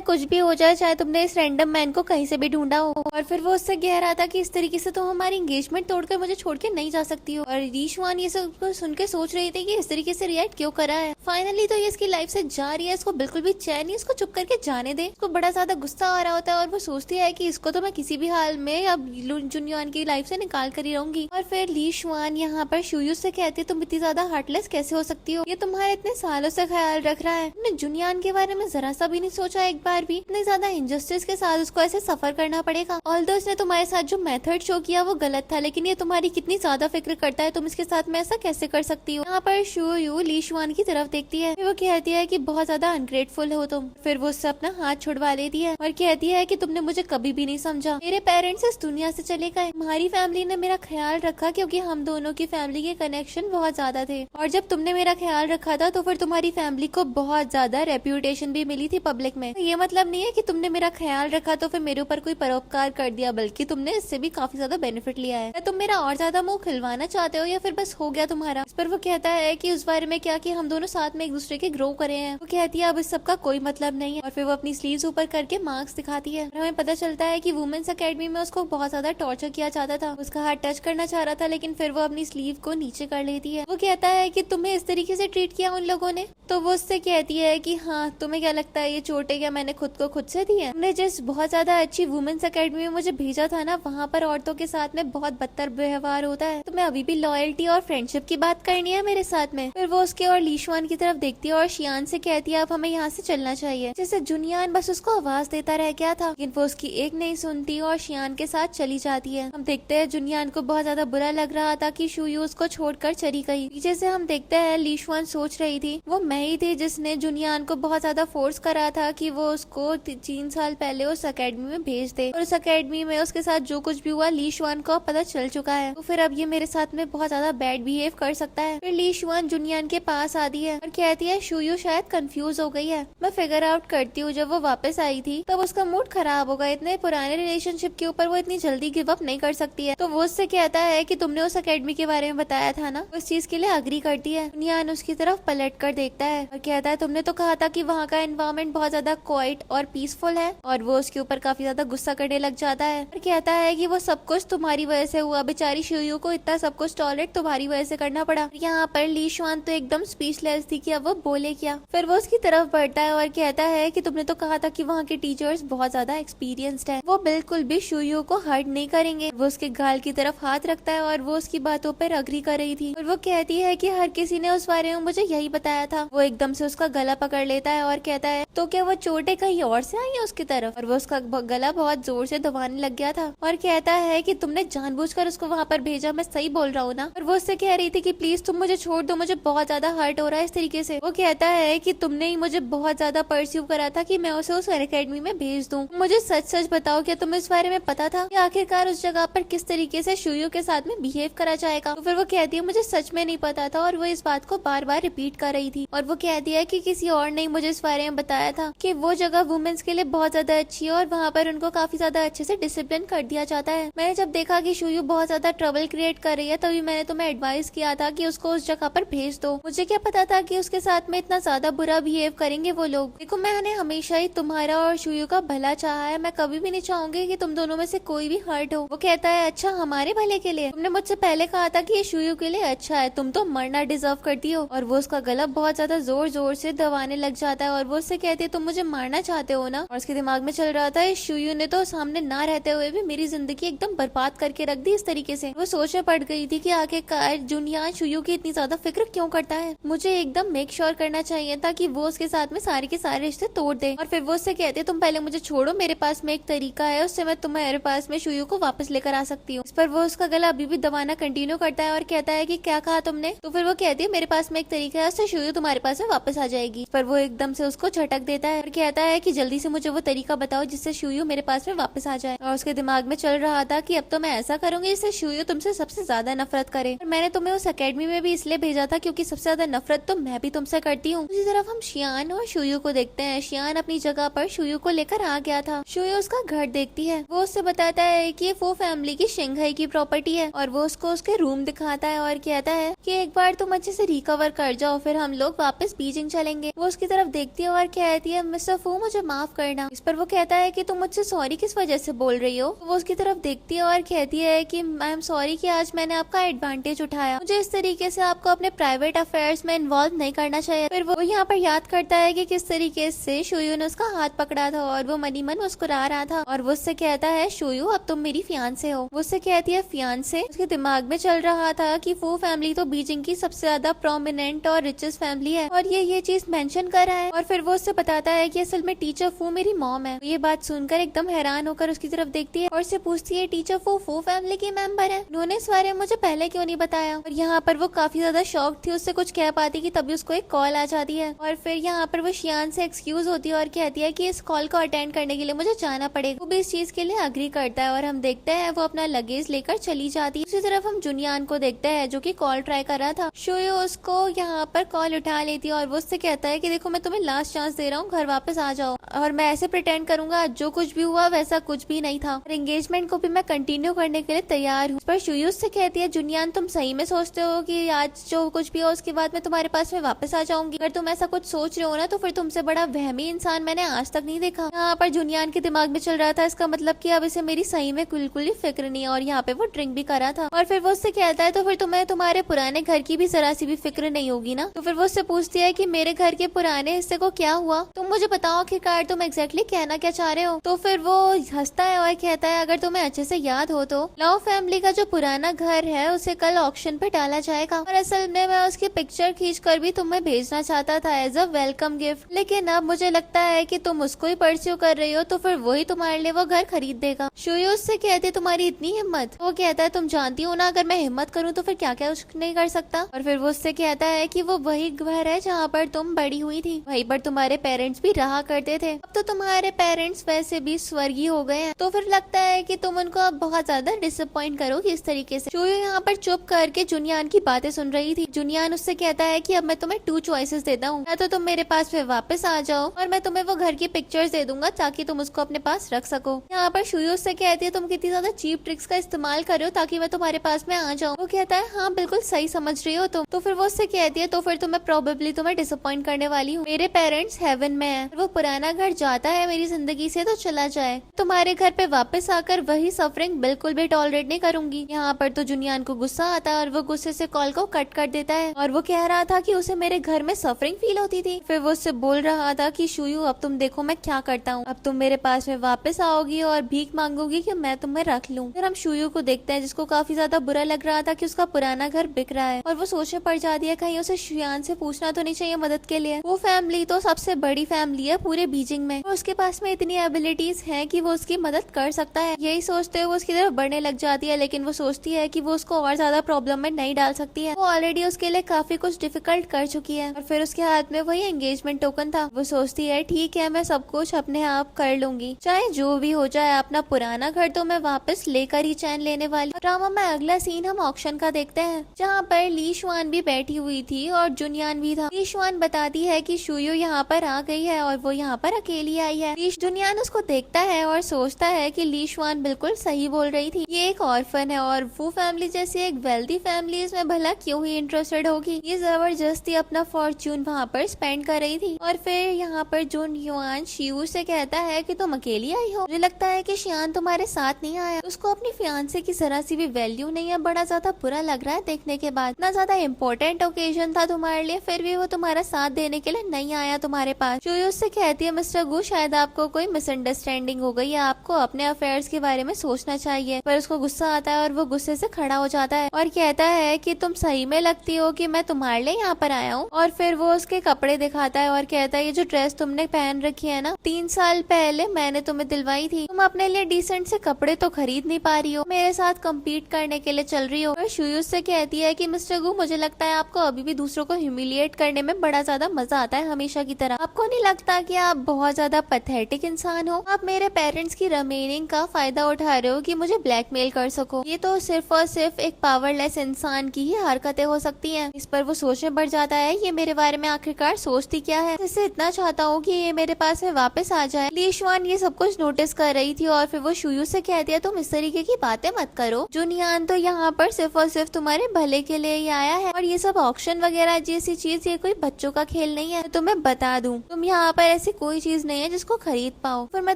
कुछ भी हो जाए, चाहे तुमने इस रैंडम मैन को कहीं से भी ढूंढा हो। और फिर वो उससे कह रहा था कि इस तरीके से तो हमारी एंगेजमेंट तोड़कर मुझे छोड़ के नहीं जा सकती हो। और लीशुआन ये सब सुन के सोच रही थी कि इस तरीके से रिएक्ट क्यों करा है। फाइनली तो ये इसकी लाइफ से जा रही है, इसको बिल्कुल भी चैन नहीं, इसको चुप करके जाने दे। इसको बड़ा ज्यादा गुस्सा आ रहा होता है और वो सोचती है कि इसको तो मैं किसी भी हाल में अब जुनयान की लाइफ से निकाल कर ही रहूंगी। और फिर लीशुआन यहाँ पर शूयू से कहती तुम इतनी ज्यादा हार्टलेस कैसे हो सकती हो, ये तुम्हारे इतने सालों से ख्याल रख रहा है, तुमने जुनयान के बारे में जरा सा भी नहीं सोचा एक बार भी, इतने ज्यादा इंजस्टिस के साथ उसको ऐसे सफर करना पड़ेगा। ऑल्दो इसने तुम्हारे साथ जो मेथड शो किया वो गलत था, लेकिन ये तुम्हारी कितनी ज्यादा फिक्र करता है, तुम इसके साथ में ऐसा कैसे कर सकती हो। यहाँ पर शूयू लीशुआन की तरफ देखती है, वो कहती है कि बहुत ज्यादा अनग्रेटफुल हो तुम। फिर वो उससे अपना हाथ छुड़वा लेती है और कहती है कि तुमने मुझे कभी भी नहीं समझा, मेरे पेरेंट्स इस दुनिया से चले गए, हमारी फैमिली ने मेरा ख्याल रखा क्योंकि हम दोनों की फैमिली के कनेक्शन बहुत ज्यादा थे, और जब तुमने मेरा ख्याल रखा था तो फिर तुम्हारी फैमिली को बहुत ज्यादा रेप्यूटेशन भी मिली थी पब्लिक में। तो ये मतलब नहीं है कि तुमने मेरा ख्याल रखा तो फिर मेरे ऊपर कोई परोपकार कर दिया, बल्कि तुमने इससे भी काफी ज्यादा बेनिफिट लिया है। तुम मेरा और ज्यादा मुंह खिलवाना चाहते हो या फिर बस हो गया तुम्हारा। इस पर वो कहता है कि उस बारे में क्या कि हम दोनों साथ में एक दूसरे के ग्रो करे हैं। वो कहती है अब इस सब का कोई मतलब नहीं है, और फिर वो अपनी स्लीव्स ऊपर करके मार्क्स दिखाती है। हमें पता चलता है कि वुमेन्स अकेडमी में उसको बहुत ज्यादा टॉर्चर किया जाता था, उसका हाथ टच करना चाह रहा था लेकिन फिर वो अपनी स्लीव को नीचे कर लेती है। वो कहता है कि तुम्हें इस तरीके से ट्रीट किया उन लोगों ने, तो वो उससे कहती है कि हाँ तुम्हें क्या लगता है ये चोटें क्या मैंने खुद को खुद से दी है, तुमने जिस बहुत ज्यादा अच्छी वुमेन्स अकेडमी में मुझे भेजा था ना, वहाँ पर औरतों के साथ में बहुत बदतर व्यवहार होता है, तुम्हें अभी भी लॉयल्टी और फ्रेंडशिप की बात करनी है मेरे साथ में। फिर वो उसके और लीशुआन की तरफ देखती है और शियान से कहती है अब हमें यहाँ से चलना चाहिए। जैसे जुनियान बस उसको आवाज देता रह गया था, लेकिन वो उसकी एक नहीं सुनती और शियान के साथ चली जाती है। हम देखते हैं जुनियान को बहुत ज्यादा बुरा लग रहा था कि शूयू उसको छोड़कर चली गई। पीछे से हम देखते हैं लीशुआन सोच रही थी वो मैं ही थी जिसने जुनियान को बहुत ज्यादा फोर्स करा था कि वो उसको 3 साल पहले उस अकेडमी में भेज दे, और उस अकेडमी में उसके साथ जो कुछ भी हुआ लीशुआन को पता चल चुका है, तो फिर अब ये मेरे साथ में बहुत ज्यादा बैड बिहेव कर सकता है। फिर लीशुआन जुनियान के पास आती है और कहती है शूयू शायद कंफ्यूज हो गई है, मैं फिगर आउट करती हूँ जब वो वापस आई थी तब उसका मूड खराब होगा, इतने पुराने रिलेशनशिप के ऊपर वो इतनी जल्दी गिव अप नहीं कर सकती है। तो वो उससे कहता है कि तुमने उस अकेडमी के बारे में बताया था ना, उस चीज के लिए अग्री करती है। जुनियान उसकी तरफ पलट कर देखता है और कहता है तुमने तो कहा था कि वहाँ का एनवायरनमेंट बहुत ज्यादा क्वाइट और पीसफुल है, और वो उसके ऊपर काफी ज्यादा गुस्सा करने लग जाता है और कहता है कि वो सब कुछ तुम्हारी वजह से हुआ, बेचारी शूयू को इतना सब कुछ टॉलरेट तुम्हारी वजह से करना पड़ा। यहाँ पर लीशुआन तो एकदम स्पीचलेस थी कि अब वो बोले क्या। फिर वो उसकी तरफ बढ़ता है और कहता है कि तुमने तो कहा था कि वहाँ के टीचर्स बहुत ज्यादा एक्सपीरियंस्ड है, वो बिल्कुल भी शूयू को हर्ट नहीं करेंगे। वो उसके गाल की तरफ हाथ रखता है और वो उसकी बातों पर अग्री कर रही थी, और वो कहती है कि हर किसी ने उस बारे में मुझे यही बताया था। वो एकदम से उसका गला पकड़ लेता है और कहता है तो क्या वो चोटें कहीं और से आई है उसकी तरफ, और वो उसका गला बहुत जोर से दबाने लग गया था और कहता है कि तुमने जानबूझकर उसको वहाँ पर भेजा, मैं सही बोल रहा हूँ ना। और वो उससे कह रही थी कि प्लीज तुम मुझे छोड़ दो, मुझे बहुत ज्यादा हर्ट हो रहा है इस तरीके से। वो कहता है कि तुमने ही मुझे बहुत ज्यादा परस्यू करा था कि मैं उसे उस अकेडमी में भेज दूं, मुझे सच सच बताओ क्या तुम्हें इस बारे में पता था कि आखिरकार उस जगह पर किस तरीके से शूयू के साथ में बिहेव करा जाएगा। तो फिर वो कहती है मुझे सच में नहीं पता था, और वो इस बात को बार बार रिपीट कर रही थी। और वो कहती है कि किसी और ने मुझे इस बारे में बताया था कि वो जगह वुमेन्स के लिए बहुत ज्यादा अच्छी है और वहाँ पर उनको काफी ज्यादा अच्छे से डिसिप्लिन कर दिया जाता है। मैंने जब देखा कि शूयू बहुत ज्यादा ट्रबल क्रिएट कर रही है तभी मैंने तुम्हें एडवाइस किया था कि उसको उस जगह पर भेज दो। मुझे क्या पता था कि उसके साथ में इतना ज्यादा बुरा बिहेव करेंगे वो लोग। देखो मैंने हमेशा ही तुम्हारा और शूयू का भला चाहा है, मैं कभी भी नहीं चाहूंगी कि तुम दोनों में से कोई भी हर्ट हो। वो कहता है अच्छा हमारे भले के लिए, तुमने मुझसे पहले कहा था कि ये शूयू के लिए अच्छा है, तुम तो मरना डिजर्व करती हो। और वो उसका गला बहुत ज्यादा जोर जोर से दबाने लग जाता है और वो उससे कहती है तुम मुझे मारना चाहते हो ना। और उसके दिमाग में चल रहा था शूयू ने तो सामने ना रहते हुए भी मेरी जिंदगी एकदम बर्बाद करके रख दी इस तरीके से। वो सोच में पड़ गई थी कि आखिरकार जुनियान शूयू की इतनी ज्यादा फिक्र क्यों करता है, मुझे एकदम मेक श्योर करना चाहिए था कि वो उसके साथ में सारे के सारे रिश्ते तोड़ दे। और फिर वो उससे कहते तुम पहले मुझे छोड़ो, मेरे पास में एक तरीका है, उससे मैं तुम्हारे पास में शूयू को वापस लेकर आ सकती हूँ। इस पर वो उसका गला अभी भी दबाना कंटिन्यू करता है और कहता है कि क्या कहा तुमने। तो फिर वो कहती है मेरे पास में एक तरीका है, उससे शूयू तुम्हारे पास में वापस आ जाएगी। पर वो एकदम से उसको झटक देता है और कहता है कि जल्दी से मुझे वो तरीका बताओ जिससे शूयू मेरे पास में वापस आ जाए। और उसके दिमाग में चल रहा था कि अब तो मैं ऐसा करूंगी जिससे शूयू तुमसे सबसे ज्यादा नफरत करे। और मैंने तुम्हें उस अकेडमी में भी इसलिए भेजा था क्योंकि सबसे ज्यादा नफरत तो मैं भी तुमसे करती हूँ। दूसरी तरफ हम शियान और शुयू को देखते हैं। शियान अपनी जगह पर शुयू को लेकर आ गया था। शुयू उसका घर देखती है। वो उससे बताता है कि वो फैमिली की शंघाई की प्रॉपर्टी है और वो उसको उसके रूम दिखाता है और कहता है कि एक बार तुम अच्छे से रिकवर कर जाओ, फिर हम लोग वापस बीजिंग चलेंगे। वो उसकी तरफ देखती है और कहती है मिस्टर फू मुझे माफ करना। इस पर वो कहता है कि तुम मुझसे सॉरी किस वजह से बोल रही हो। वो उसकी तरफ देखती है और कहती है कि आई एम सॉरी कि आज मैंने आपका एडवांटेज उठाया। मुझे इस तरीके से आपको अपने प्राइवेट अफेयर्स में इन्वॉल्व नहीं करना चाहिए। फिर वो यहाँ पर याद करता है कि किस तरीके से शुयू ने उसका हाथ पकड़ा था और वो मनी मन मुस्कुरा रहा था और वो उससे कहता है शुयू अब तुम मेरी फियांसे हो। वो उससे कहती है फियांसे। उसके दिमाग में चल रहा था कि वो फैमिली तो बीजिंग की सबसे ज्यादा प्रोमिनेंट और रिचेस्ट फैमिली है और ये चीज मेंशन कर रहा है। और फिर वो उससे बताता है कि असल में टीचर फू मेरी मॉम है। ये बात सुनकर एकदम हैरान होकर उसकी तरफ देखती है और उससे पूछती है टीचर फू फैमिली की मेंबर है, उन्होंने इस बारे में मुझे पहले क्यों नहीं बताया। और यहाँ पर वो काफी ज्यादा शॉक थी, उससे कुछ कह पाती कि तभी उसको एक कॉल आ जाती है और फिर यहाँ पर वो शियान से एक्सक्यूज होती है और कहती है कि इस कॉल को अटेंड करने के लिए मुझे जाना पड़ेगा। वो भी इस चीज के लिए अग्री करता है और हम देखते हैं वो अपना लगेज लेकर चली जाती है। दूसरी तरफ हम जुनियान को देखते हैं जो कि कॉल ट्राई कर रहा था। शुयू उसको यहाँ पर कॉल उठा लेती है और वो उससे कहता है कि देखो मैं तुम्हें लास्ट चांस दे रहा हूँ, घर वापस आ जाओ और मैं ऐसे प्रिटेंड करूंगा जो कुछ भी हुआ वैसा कुछ भी नहीं था और एंगेजमेंट को भी मैं कंटिन्यू करने के लिए तैयार हूँ। पर शुयू से कहती है जुनियान तुम सही में सोचते हो कि आज जो कुछ भी हो उसके बाद मैं तुम्हारे पास में वापस आ जाऊंगी? अगर तुम ऐसा कुछ सोच रहे हो ना तो फिर तुमसे बड़ा वहमी इंसान मैंने आज तक नहीं देखा। यहाँ पर जुनियान के दिमाग में चल रहा था इसका मतलब कि अब इसे मेरी सही में बिल्कुल ही फिक्र नहीं है और यहाँ पे वो ड्रिंक भी करा था। और फिर वो उससे कहता है तो फिर तुम्हें तुम्हारे पुराने घर की भी जरा सी भी फिक्र नहीं होगी ना। तो फिर वो उससे पूछती है कि मेरे घर के पुराने हिस्से को क्या हुआ, तुम मुझे बताओ आखिरकार तुम एग्जैक्टली कहना क्या चाह रहे हो। तो फिर वो हंसता है और कहता है अगर तुम्हें अच्छे से याद हो तो लव फैमिली का जो पुराना घर है उसे कल ऑक्शन पे डाला जाएगा और असल में मैं उसकी पिक्चर खींच कर भी तुम्हें भेजना चाहता था एज अ वेलकम गिफ्ट, लेकिन अब मुझे लगता है कि तुम उसको ही परस्यू कर रही हो तो फिर वही तुम्हारे लिए वो घर खरीद देगा। शुयू से कहते तुम्हारी इतनी हिम्मत। वो कहता है तुम जानती हो ना अगर मैं हिम्मत करूँ तो फिर क्या क्या नहीं कर सकता। और फिर वो उससे कहता है कि वो वही घर है जहाँ पर तुम बड़ी हुई थी, वहीं पर तुम्हारे पेरेंट्स भी रहा करते थे। अब तो तुम्हारे पेरेंट्स वैसे भी स्वर्गीय हो गए हैं तो फिर लगता है कि तुम उनको अब बहुत ज्यादा डिसअपॉइंट करोगी इस तरीके से। शुयू यहाँ पर चुप करके जुनियान की बातें सुन रही थी। जुनियान उससे कहता है कि अब मैं तुम्हें 2 चॉइसेस देता हूँ, या तो तुम मेरे पास में वापस आ जाओ और मैं तुम्हें वो घर की पिक्चर्स दे दूंगा ताकि तुम उसको अपने पास रख सको। यहाँ पर शुयू उससे कहती है तुम कितनी ज्यादा चीप ट्रिक्स का इस्तेमाल कर रहे हो ताकि मैं तुम्हारे पास में आ जाऊँ। वो कहता है हाँ बिल्कुल सही समझ रही हो तुम। तो फिर वो उससे कहती है तो फिर तुम्हें प्रोबेबली तुम्हें डिसअपॉइंट करने वाली हूँ। मेरे पेरेंट्स हेवन में है, वो पुराना घर जाता है मेरी जिंदगी से तो चला जाए, तुम्हारे घर पे वापस आकर वही सफरिंग बिल्कुल भी टॉलरेट नहीं करूंगी। यहाँ पर तो जुनियान को गुस्सा आता है और वो गुस्से से कॉल को कट कर देता है और वो कह रहा था कि उसे मेरे घर में सफरिंग फील होती थी। फिर वो उससे बोल रहा था कि शुयू अब तुम देखो मैं क्या करता हूँ, अब तुम मेरे पास में वापस आओगी और भीख मांगोगी कि मैं तुम्हें रख लूँ। फिर हम शुयू को देखते हैं जिसको काफी ज्यादा बुरा लग रहा था कि उसका पुराना घर बिक रहा है और वो सोचने पड़ जाती है कहीं उसे शियान से पूछना तो नहीं चाहिए मदद के लिए। वो फैमिली तो सबसे बड़ी फैमिली है पूरे बीजिंग में और उसके पास में इतनी एबिलिटीज है कि वो उसकी मदद कर सकता है। यही सोचते हुए वो उसकी तरफ बढ़ने लग जाती है, लेकिन वो सोचती है कि वो उसको और ज्यादा प्रॉब्लम में नहीं डाल सकती है। वो ऑलरेडी उसके लिए काफी कुछ डिफिकल्ट कर चुकी है और फिर उसके हाथ में वही एंगेजमेंट टोकन था। वो सोचती है ठीक है मैं सब कुछ अपने आप कर लूंगी, चाहे जो भी हो जाए, अपना पुराना घर तो मैं वापस लेकर ही चैन लेने वाली। ड्रामा में अगला सीन हम ऑक्शन का देखते हैं जहाँ पर ली शुआन भी बैठी हुई थी और जुनियान भी था। ली शुआन बताती है कि शुयू यहाँ पर आ गई है और वो यहाँ पर अकेली आई है। जुनियान उसको देखता है और सोचता है कि ली शुआन बिल्कुल सही बोल रही थी, ये एक ऑर्फन है और वो फैमिली जैसी एक वेल्दी फैमिली इसमें भला क्यों ही इंटरेस्टेड होगी। ये जबरदस्ती अपना फॉर्च्यून वहाँ पर स्पेंड कर रही थी। और फिर यहाँ पर जुन युआन शियू से कहता है कि तुम अकेली आई हो, मुझे लगता है कि शियान तुम्हारे साथ नहीं आया। उसको अपनी फियांसे की जरा सी भी वैल्यू नहीं है, बड़ा ज्यादा बुरा लग रहा है देखने के बाद। इतना ज्यादा इम्पोर्टेंट ओकेजन था तुम्हारे लिए फिर भी वो तुम्हारा साथ देने के लिए नहीं आया तुम्हारे पास। शियू उससे कहती है मिस्टर गू शायद आपको कोई मिसअंडरस्टैंडिंग हो गई है, आपको अपने अफेयर्स के बारे में सोचना चाहिए। पर उसको गुस्सा आता है और वो गुस्से से खड़ा हो जाता है और कहता है कि तुम सही में लगती हो कि मैं तुम्हारे लिए यहाँ पर आया हूँ। और फिर वो उसके कपड़े दिखाता है और कहता है ये जो ड्रेस तुमने पहन रखी है ना 3 साल पहले मैंने तुम्हें दिलवाई थी, तुम अपने लिए डिसेंट से कपड़े तो खरीद नहीं पा रही हो, मेरे साथ कम्पीट करने के लिए चल रही हो। और शुयू से कहती है कि मिस्टर गू मुझे लगता है आपको अभी भी दूसरों को ह्यूमिलिएट करने में बड़ा ज्यादा मजा आता है हमेशा की तरह। आपको नहीं लगता कि आप बहुत ज्यादा पैथेटिक इंसान हो? आप मेरे पेरेंट्स की रिमेनिंग का फायदा उठा रहे हो कि मुझे ब्लैकमेल कर सको। ये तो सिर्फ और सिर्फ एक पावरलेस इंसान की ही हरकत दिक्कतें हो सकती हैं। इस पर वो सोचने बढ़ जाता है ये मेरे बारे में आखिरकार सोचती क्या है, इससे इतना चाहता हूँ कि ये मेरे पास में वापस आ जाए। ली शुआन ये सब कुछ नोटिस कर रही थी और फिर वो शुयू से कहती है तुम इस तरीके की बातें मत करो, जुनियान तो यहाँ पर सिर्फ और सिर्फ तुम्हारे भले के लिए ही आया है और ये सब ऑक्शन वगैरह जैसी चीज ये कोई बच्चों का खेल नहीं है। तो मैं बता दूं तुम यहाँ पर ऐसी कोई चीज नहीं है जिसको खरीद पाओ, फिर मैं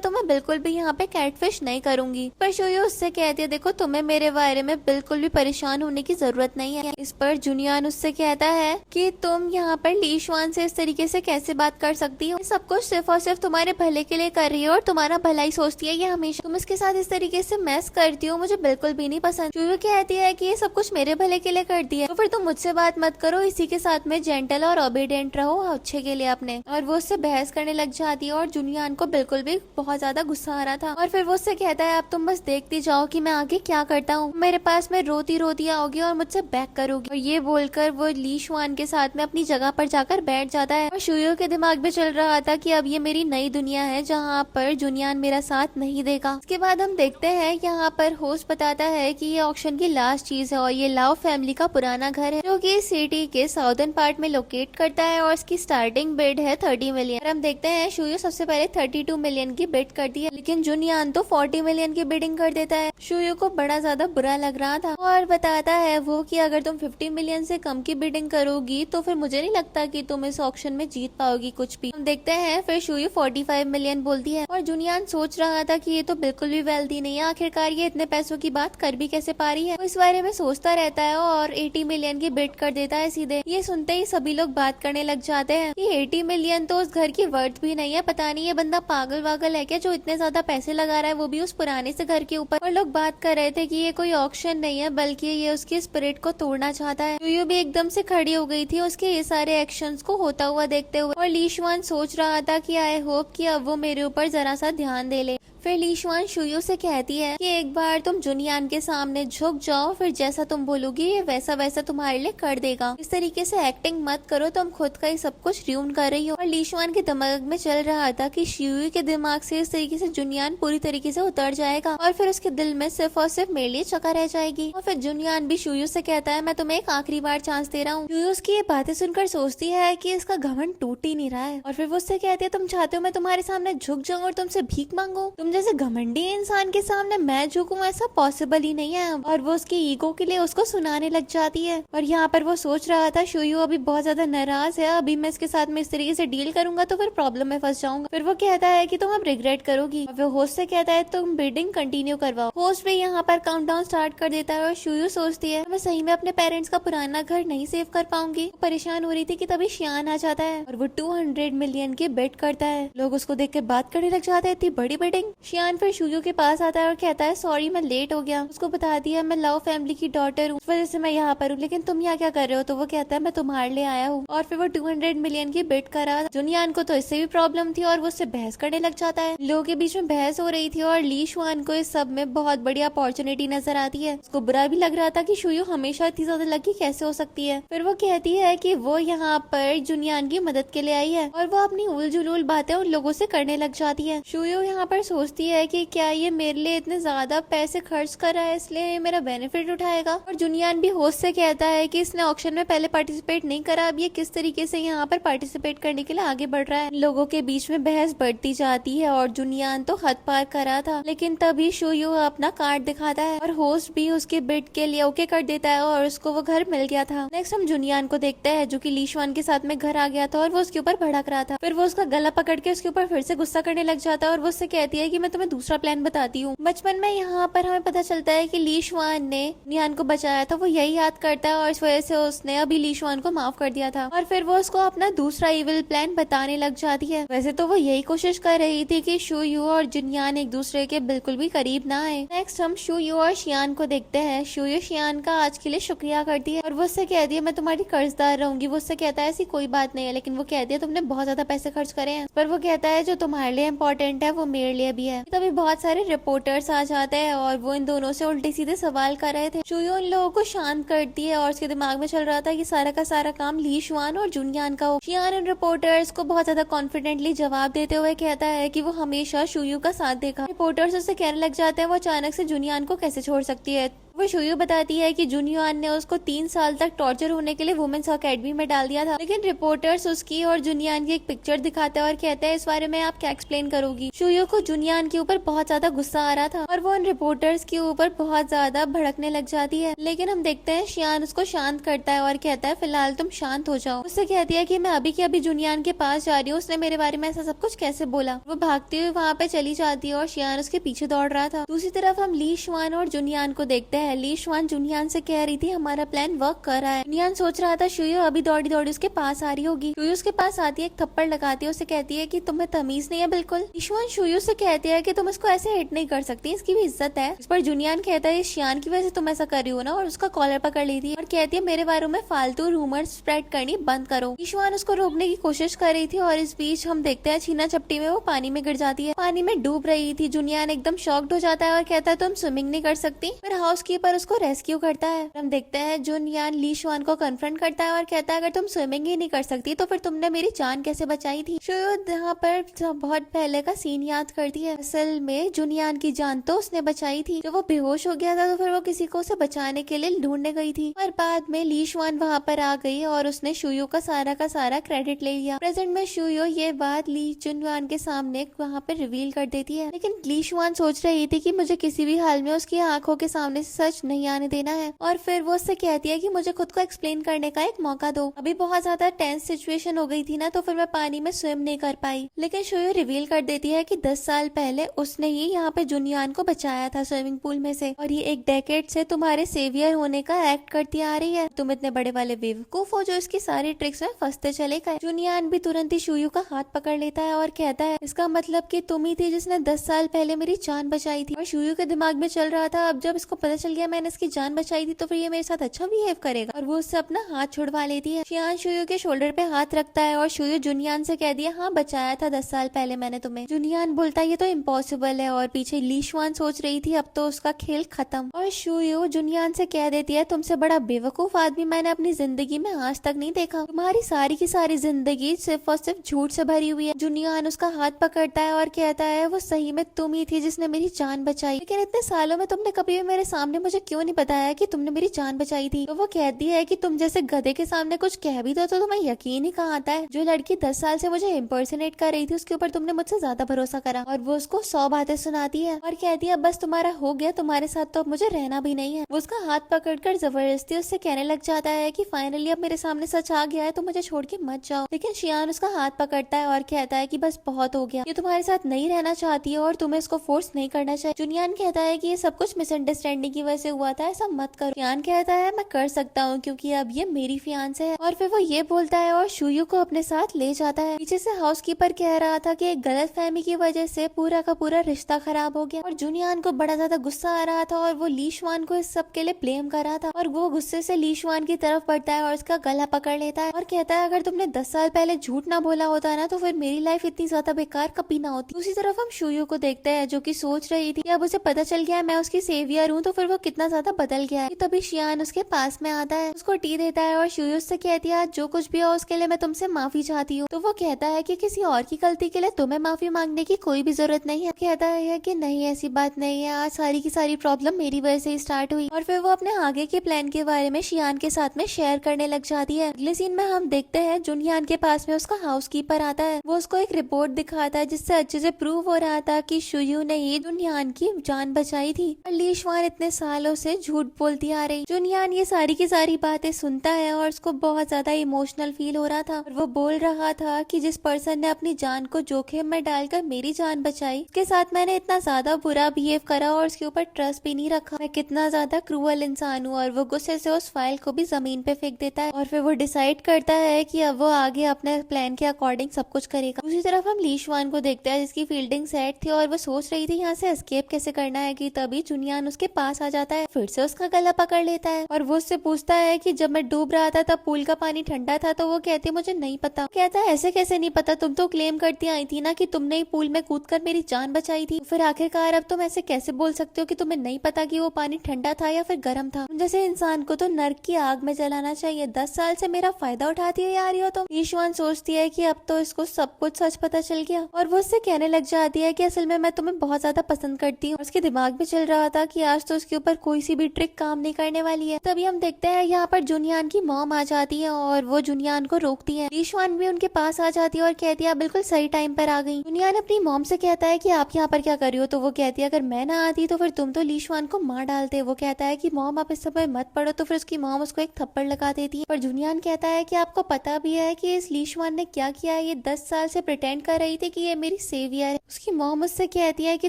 तुम्हें बिल्कुल भी यहाँ पे कैटफिश नहीं करूंगी। पर शुयू उससे कहती है देखो तुम्हें मेरे बारे में बिल्कुल भी परेशान होने की जरूरत नहीं है। इस पर जुनियान उससे कहता है कि तुम यहाँ पर ली शुआन से इस तरीके से कैसे बात कर सकती हो, सब कुछ सिर्फ और सिर्फ तुम्हारे भले के लिए कर रही हो और तुम्हारा भला ही सोचती है ये हमेशा, तुम इसके साथ इस तरीके से मैस करती हो, मुझे बिल्कुल भी नहीं पसंद। शुयू कहती है कि ये सब कुछ मेरे भले के लिए करती है तो फिर तुम मुझसे बात मत करो, इसी के साथ में जेंटल और ओबीडियंट रहो अच्छे के लिए अपने। और वो उससे बहस करने लग जाती है और जुनियान को बिल्कुल भी बहुत ज्यादा गुस्सा आ रहा था और फिर वो उससे कहता है अब तुम बस देखती जाओ कि मैं आगे क्या करता हूँ, मेरे पास में रोती रोती आओगी और मुझसे बैक करोगी। और ये बोलकर वो ली शुआन के साथ में अपनी जगह पर जाकर बैठ जाता है और शुयू के दिमाग में चल रहा था कि अब ये मेरी नई दुनिया है जहाँ पर जुनियान मेरा साथ नहीं देगा। इसके बाद हम देखते हैं यहाँ पर होस्ट बताता है कि ये ऑक्शन की लास्ट चीज है और ये लाव फैमिली का पुराना घर है जो कि सिटी के साउदर्न पार्ट में लोकेट करता है और इसकी स्टार्टिंग बिड है 30 मिलियन। और हम देखते हैं शुयू सबसे पहले 32 मिलियन की बिड करती है लेकिन जुनियान तो 40 मिलियन की बिडिंग कर देता है। शुयू को बड़ा ज्यादा बुरा लग रहा था और बताता है वो कि अगर तुम 50 मिलियन से कम की बिडिंग करोगी तो फिर मुझे नहीं लगता कि तुम इस ऑक्शन में जीत पाओगी कुछ भी। हम देखते हैं फिर शुयू 45 मिलियन बोलती है और जुनियान सोच रहा था कि ये तो बिल्कुल भी वेल्दी नहीं है, आखिरकार ये इतने पैसों की बात कर भी कैसे पा रही है। वो इस बारे में सोचता रहता है और 80 मिलियन की बिड कर देता है सीधे। ये सुनते ही सभी लोग बात करने लग जाते हैं कि 80 मिलियन तो उस घर की वर्थ भी नहीं है, पता नहीं ये बंदा पागल वागल है क्या जो इतने ज्यादा पैसे लगा रहा है वो भी उस पुराने से घर के ऊपर। और लोग बात कर रहे थे कि ये कोई ऑक्शन नहीं है बल्कि ये उसकी स्पिरिट को तोड़ना चाहता है। युयू भी एकदम से खड़ी हो गई थी उसके ये सारे एक्शंस को होता हुआ देखते हुए और ली शुआन सोच रहा था कि आई होप कि अब वो मेरे ऊपर जरा सा ध्यान दे ले। फिर ली शुआन शुयू से कहती है कि एक बार तुम जुनियान के सामने झुक जाओ, फिर जैसा तुम बोलोगी ये वैसा वैसा तुम्हारे लिए कर देगा। इस तरीके से एक्टिंग मत करो, तुम खुद का ही सब कुछ र्यून कर रही हो। और ली शुआन के दिमाग में चल रहा था कि शुयू के दिमाग से इस तरीके से जुनियान पूरी तरीके से उतर जाएगा और फिर उसके दिल में सिर्फ और सिर्फ मेरे लिए चका रह जाएगी। और फिर जुनियान भी शुयू से कहता है मैं तुम्हें एक आखिरी बार चांस दे रहा हूँ। शुयू उसकी ये बातें सुनकर सोचती है कि इसका घमंड टूट ही नहीं रहा है और फिर वो उससे कहती है तुम चाहते हो मैं तुम्हारे सामने झुक जाऊँ और तुमसे भीख मांगू, तुम जैसे घमंडी इंसान के सामने मैं झुकूं ऐसा पॉसिबल ही नहीं है। और वो उसकी ईगो के लिए उसको सुनाने लग जाती है और यहाँ पर वो सोच रहा था शुयू अभी बहुत ज्यादा नाराज है, अभी मैं इसके साथ में इस तरीके से डील करूंगा तो फिर प्रॉब्लम में फंस जाऊंगा। फिर वो कहता है कि तुम अब रिग्रेट करोगी और वो होस्ट से कहता है तुम बिडिंग कंटिन्यू करवाओ। होस्ट भी यहाँ पर काउंटडाउन स्टार्ट कर देता है और शुयू सोचती है मैं सही में अपने पेरेंट्स का पुराना घर नहीं सेव कर पाऊंगी। परेशान हो रही थी कि तभी शियान आ जाता है और वो 200 मिलियन की बेट करता है। लोग उसको देख के बात करने लग जाते हैं, इतनी बड़ी बिडिंग। शियान फिर शुयू के पास आता है और कहता है सॉरी मैं लेट हो गया। उसको बताती है मैं लव फैमिली की डॉटर हूँ, इस वजह से मैं यहाँ पर हूँ, लेकिन तुम यहाँ क्या कर रहे हो। तो वो कहता है मैं तुम्हारे लिए आया हूँ और फिर वो 200 मिलियन की बिड करा। जुनियान को तो इससे भी प्रॉब्लम थी और वो उससे बहस करने लग जाता है। लोगों के बीच में बहस हो रही थी और ली शुआन को इस सब में बहुत बड़ी अपॉर्चुनिटी नजर आती है। उसको बुरा भी लग रहा था कि शुयू हमेशा इतनी ज्यादा लकी कैसे हो सकती है। फिर वो कहती है कि वो यहाँ पर जुनियान की मदद के लिए आई है और वो अपनी उल जुलूल बातें उन लोगों से करने लग जाती है। शुयू यहाँ पर सोचती है कि क्या ये मेरे लिए इतने ज्यादा पैसे खर्च कर रहा है इसलिए ये मेरा बेनिफिट उठाएगा। और जुनियान भी होस्ट से कहता है कि इसने ऑक्शन में पहले पार्टिसिपेट नहीं करा, अब ये किस तरीके से यहाँ पर पार्टिसिपेट करने के लिए आगे बढ़ रहा है। लोगों के बीच में बहस बढ़ती जाती है और जुनियान तो हद पार करा था, लेकिन तभी शुयू अपना कार्ड दिखाता है और होस्ट भी उसके बिड के लिए ओके कर देता है और उसको वो घर मिल गया था। नेक्स्ट हम जुनियान को देखते हैं जो कि ली शुआन के साथ में घर आ गया था और वो उसके ऊपर भड़क रहा था। फिर वो उसका गला पकड़ के उसके ऊपर फिर से गुस्सा करने लग जाता है और वो उससे कहती है कि मैं तुम्हें दूसरा प्लान बताती हूँ। बचपन में यहाँ पर हमें पता चलता है कि ली शुआन ने नियान को बचाया था, वो यही याद करता है और इस वजह से उसने अभी ली शुआन को माफ कर दिया था। और फिर वो उसको अपना दूसरा इविल प्लान बताने लग जाती है। वैसे तो वो यही कोशिश कर रही थी कि शुयू और जुनियान एक दूसरे के बिल्कुल भी करीब ना आए। नेक्स्ट हम शुयू और शियान को देखते हैं। शुयू शियान का आज के लिए शुक्रिया करती है और वो उससे कहती है मैं तुम्हारी कर्जदार रहूंगी। वो उससे कहता है ऐसी कोई बात नहीं है, लेकिन वो कहती है तुमने बहुत ज्यादा पैसे खर्च करे हैं। पर वो कहता है जो तुम्हारे लिए इम्पोर्टेंट है वो मेरे लिए भी है। तभी बहुत सारे रिपोर्टर्स आ जाते हैं और वो इन दोनों से उल्टे सीधे सवाल कर रहे थे। शुयू उन लोगों को शांत करती है और उसके दिमाग में चल रहा था कि सारा का सारा काम ली शुआन और जुनियान का हो। शियान उन रिपोर्टर्स को बहुत ज्यादा कॉन्फिडेंटली जवाब देते हुए कहता है कि वो हमेशा शुयू का साथ देगा। रिपोर्टर्स उससे कहने लग जाते हैं वो अचानक से जुनियान को कैसे छोड़ सकती है। वो शुयू बताती है कि जुनियान ने उसको 3 साल तक टॉर्चर होने के लिए वुमेन्स अकेडमी में डाल दिया था, लेकिन रिपोर्टर्स उसकी और जुनियान की एक पिक्चर दिखाते हैं और कहते हैं इस बारे में आप क्या एक्सप्लेन करोगी। शुयू को जुनियान के ऊपर बहुत ज्यादा गुस्सा आ रहा था और वो उन रिपोर्टर्स के ऊपर बहुत ज्यादा भड़कने लग जाती है, लेकिन हम देखते हैं शियान उसको शांत करता है और कहता है फिलहाल तुम शांत हो जाओ। उससे कहती है कि मैं अभी के अभी जुनियान के पास जा रही हूँ, उसने मेरे बारे में ऐसा सब कुछ कैसे बोला। वो भागती हुई वहाँ पे चली जाती है और शियान उसके पीछे दौड़ रहा था। दूसरी तरफ हम ली शुआन और जुनियान को देखते हैं। ली शुआन जुनियान से कह रही थी हमारा प्लान वर्क कर रहा है। जुनियान सोच रहा था शुयू अभी दौड़ी दौड़ी उसके पास आ रही होगी। शुयू उसके पास आती है, एक थप्पड़ लगाती है, उसे कहती है कि तुम्हें तमीज नहीं है बिल्कुल। ली शुआन शुयू से कहती है कि तुम इसको ऐसे हिट नहीं कर सकती, इसकी भी इज्जत है। इस पर जुनियान कहता है शियान की वजह से तुम ऐसा कर रही हो ना, और उसका कॉलर पकड़ लेती है और कहती है मेरे बारे में फालतू रूमर्स स्प्रेड करनी बंद करो। ली शुआन उसको रोकने की कोशिश कर रही थी और इस बीच हम देखते हैं छीना चपटी में वो पानी में गिर जाती है, पानी में डूब रही थी। जुनियान एकदम शॉक्ड हो जाता है और कहता है तुम स्विमिंग नहीं कर सकती। फिर हाउसकीपर उसको रेस्क्यू करता है। हम देखते हैं जुनियान ली शुआन को कन्फ्रंट करता है और कहता है अगर तुम स्विमिंग ही नहीं कर सकती तो फिर तुमने मेरी जान कैसे बचाई थी। शुयू यहाँ पर बहुत पहले का सीन याद करती है। असल में जुनियान की जान तो उसने बचाई थी, जब वो बेहोश हो गया था तो फिर वो किसी को उसे बचाने के लिए ढूंढने गई थी, और बाद में ली शुआन वहाँ पर आ गई और उसने शुयू का सारा क्रेडिट ले लिया। प्रेजेंट में शुयू ये बात ली जुनियान के सामने वहाँ पर रिवील कर देती है, लेकिन ली शुआन सोच रही थी कि मुझे किसी भी हाल में उसकी आंखों के सामने से सच नहीं आने देना है, और फिर वो उससे कहती है कि मुझे खुद को एक्सप्लेन करने का एक मौका दो। अभी बहुत ज्यादा टेंस सिचुएशन हो गई थी ना, तो फिर मैं पानी में स्विम नहीं कर पाई। लेकिन शुयू रिवील कर देती है कि 10 साल पहले उसने ही यहाँ पे जुनियान को बचाया था स्विमिंग पूल में से, और ये एक डेकेड से तुम्हारे सेवियर होने का एक्ट करती आ रही है। तुम इतने बड़े वाले बेवकूफ हो जो इसकी सारी ट्रिक्स में फंसते चले गए। जुनियान भी तुरंत ही शुयू का हाथ पकड़ लेता है और कहता है इसका मतलब कि तुम ही थी जिसने 10 साल पहले मेरी जान बचाई थी। और शुयू के दिमाग में चल रहा था अब जब इसको पता चल गया मैंने इसकी जान बचाई थी तो फिर ये मेरे साथ अच्छा बिहेव करेगा, और वो उससे अपना हाथ छुड़वा लेती है। शियान शुयू के शोल्डर पे हाथ रखता है और शुयू जुनियान से कह दिया हाँ बचाया था 10 साल पहले मैंने तुम्हें। जुनियान बोलता है ये तो इम्पॉसिबल है, और पीछे ली शुआन सोच रही थी अब तो उसका खेल खत्म। और शुयू जुनियान से कह देती है तुमसे बड़ा बेवकूफ आदमी मैंने अपनी जिंदगी में आज तक नहीं देखा, तुम्हारी सारी की सारी जिंदगी सिर्फ और सिर्फ झूठ से भरी हुई है। जुनियान उसका हाथ पकड़ता है और कहता है वो सही में तुम ही थी जिसने मेरी जान बचाई, लेकिन इतने सालों में तुमने कभी भी मेरे सामने मुझे क्यों नहीं बताया कि तुमने मेरी जान बचाई थी। तो वो कहती है कि तुम जैसे गधे के सामने कुछ कह भी दो तो तुम्हें यकीन ही कहाँ आता है। जो लड़की 10 साल से मुझे इम्पर्सनेट कर रही थी उसके ऊपर तुमने मुझसे ज्यादा भरोसा करा। और वो उसको 100 बातें सुनाती है और कहती है बस तुम्हारा हो गया, तुम्हारे साथ तो अब मुझे रहना भी नहीं है। वो उसका हाथ पकड़कर जबरदस्ती उससे कहने लग जाता है कि फाइनली अब मेरे सामने सच आ गया है तो मुझे छोड़ के मत जाओ, लेकिन शियान उसका हाथ पकड़ता है और कहता है कि बस बहुत हो गया, ये तुम्हारे साथ नहीं रहना चाहती है और तुम्हें इसको फोर्स नहीं करना चाहिए। जुनियान कहता है कि ये सब कुछ मिसअंडरस्टैंडिंग की वजह से हुआ था, ऐसा मत करो। शियान कहता है मैं कर सकता हूँ क्योंकि अब ये मेरी फियांसे है, और फिर वो ये बोलता है और शुयू को अपने साथ ले जाता है। पीछे से हाउसकीपर कह रहा था कि एक गलतफहमी की वजह से पूरा का पूरा रिश्ता खराब हो गया, और जुनियान को बड़ा ज्यादा गुस्सा आ रहा था और वो ली शुआन को इस सब के लिए ब्लेम कर रहा था, और वो गुस्से से ली शुआन की तरफ बढ़ता है और उसका गला पकड़ लेता है और कहता है अगर तुमने 10 साल पहले झूठ ना बोला होता ना तो फिर मेरी लाइफ इतनी ज्यादा बेकार कभी ना होती। दूसरी तरफ हम शुयू को देखते हैं जो कि सोच रही थी अब उसे पता चल गया मैं उसकी सेवियर हूँ तो फिर वो कितना ज्यादा बदल गया है। तभी शियान उसके पास में आता है, उसको टी देता है और शुयू से कहती है जो कुछ भी हो उसके लिए मैं तुमसे माफी चाहती हूँ। तो वो कहता है कि किसी और की गलती के लिए तुम्हें माफी मांगने की कोई भी जरूरत नहीं है। कहता है कि नहीं ऐसी बात नहीं है, आज सारी की सारी प्रॉब्लम मेरी वजह से स्टार्ट हुई, और फिर वो अपने आगे के प्लान के बारे में शियान के साथ में शेयर करने लग जाती है। अगले सीन में हम देखते हैं जुनियान के पास में उसका हाउसकीपर आता है, वो उसको एक रिपोर्ट दिखाता है जिससे अच्छे से प्रूव हो रहा था कि शुयू ने ही जुनियान की जान बचाई थी और ली शुआन इतने सालों से झूठ बोलती आ रही। जुनियान ये सारी की सारी बातें सुनता है और उसको बहुत ज्यादा इमोशनल फील हो रहा था, और वो बोल रहा था कि जिस पर्सन ने अपनी जान को जोखिम में डालकर मेरी जान बचाई उसके साथ मैंने इतना ज्यादा बुरा बिहेव करा और उसके ऊपर ट्रस्ट भी नहीं रखा, मैं कितना ज्यादा क्रूअल इंसान हूँ। और वो गुस्से से उस फाइल को भी जमीन पे फेंक देता है, और फिर वो डिसाइड करता है कि अब वो आगे अपने प्लान के अकॉर्डिंग सब कुछ करेगा। दूसरी तरफ हम ली शुआन को देखते हैं जिसकी फील्डिंग सेट थी और वो सोच रही थी यहाँ से एस्केप कैसे करना है कि तभी जुनियान उसके पास आ जाता है, फिर से उसका गला पकड़ लेता है और वो उससे पूछता है कि जब मैं डूब रहा था तब पूल का पानी ठंडा था, तो वो कहती मुझे नहीं पता। कहता है ऐसे कैसे नहीं पता, तुम तो क्लेम करती आई थी ना कि तुमने ही पूल में कूदकर मेरी जान बचाई थी, फिर आखिरकार अब तुम ऐसे कैसे बोल सकते हो कि तुम्हें नहीं पता कि वो पानी ठंडा था या फिर गर्म था। जैसे इंसान को तो नर्क की आग में जलाना चाहिए, 10 साल से मेरा फायदा उठाती है यार हो तुम। ईशवान सोचती है कि अब तो इसको सब कुछ सच पता चल गया, और वो उससे कहने लग जाती है कि असल में मैं तुम्हें बहुत ज्यादा पसंद करती हूँ। उसके दिमाग में चल रहा था कि आज तो उसके ऊपर पर कोई सी भी ट्रिक काम नहीं करने वाली है। तभी हम देखते हैं यहाँ पर जुनियान की मॉम आ जाती है और वो जुनियान को रोकती है। लीशवान भी उनके पास आ जाती है और कहती है आप बिल्कुल सही टाइम पर आ गई। जुनियान अपनी मॉम से कहता है कि आप यहाँ पर क्या कर रही हो, तो वो कहती है अगर मैं ना आती तो फिर तुम तो लीशवान को मार डालते। वो कहता है कि मॉम आप इस समय मत पढ़ो, तो फिर उसकी मॉम उसको एक थप्पड़ लगा देती है। पर जुनियान कहता है कि आपको पता भी है कि इस लीशवान ने क्या किया है, ये 10 साल से प्रिटेंड कर रही थी कि ये मेरी सेवियर है। उसकी मॉम उससे कहती है कि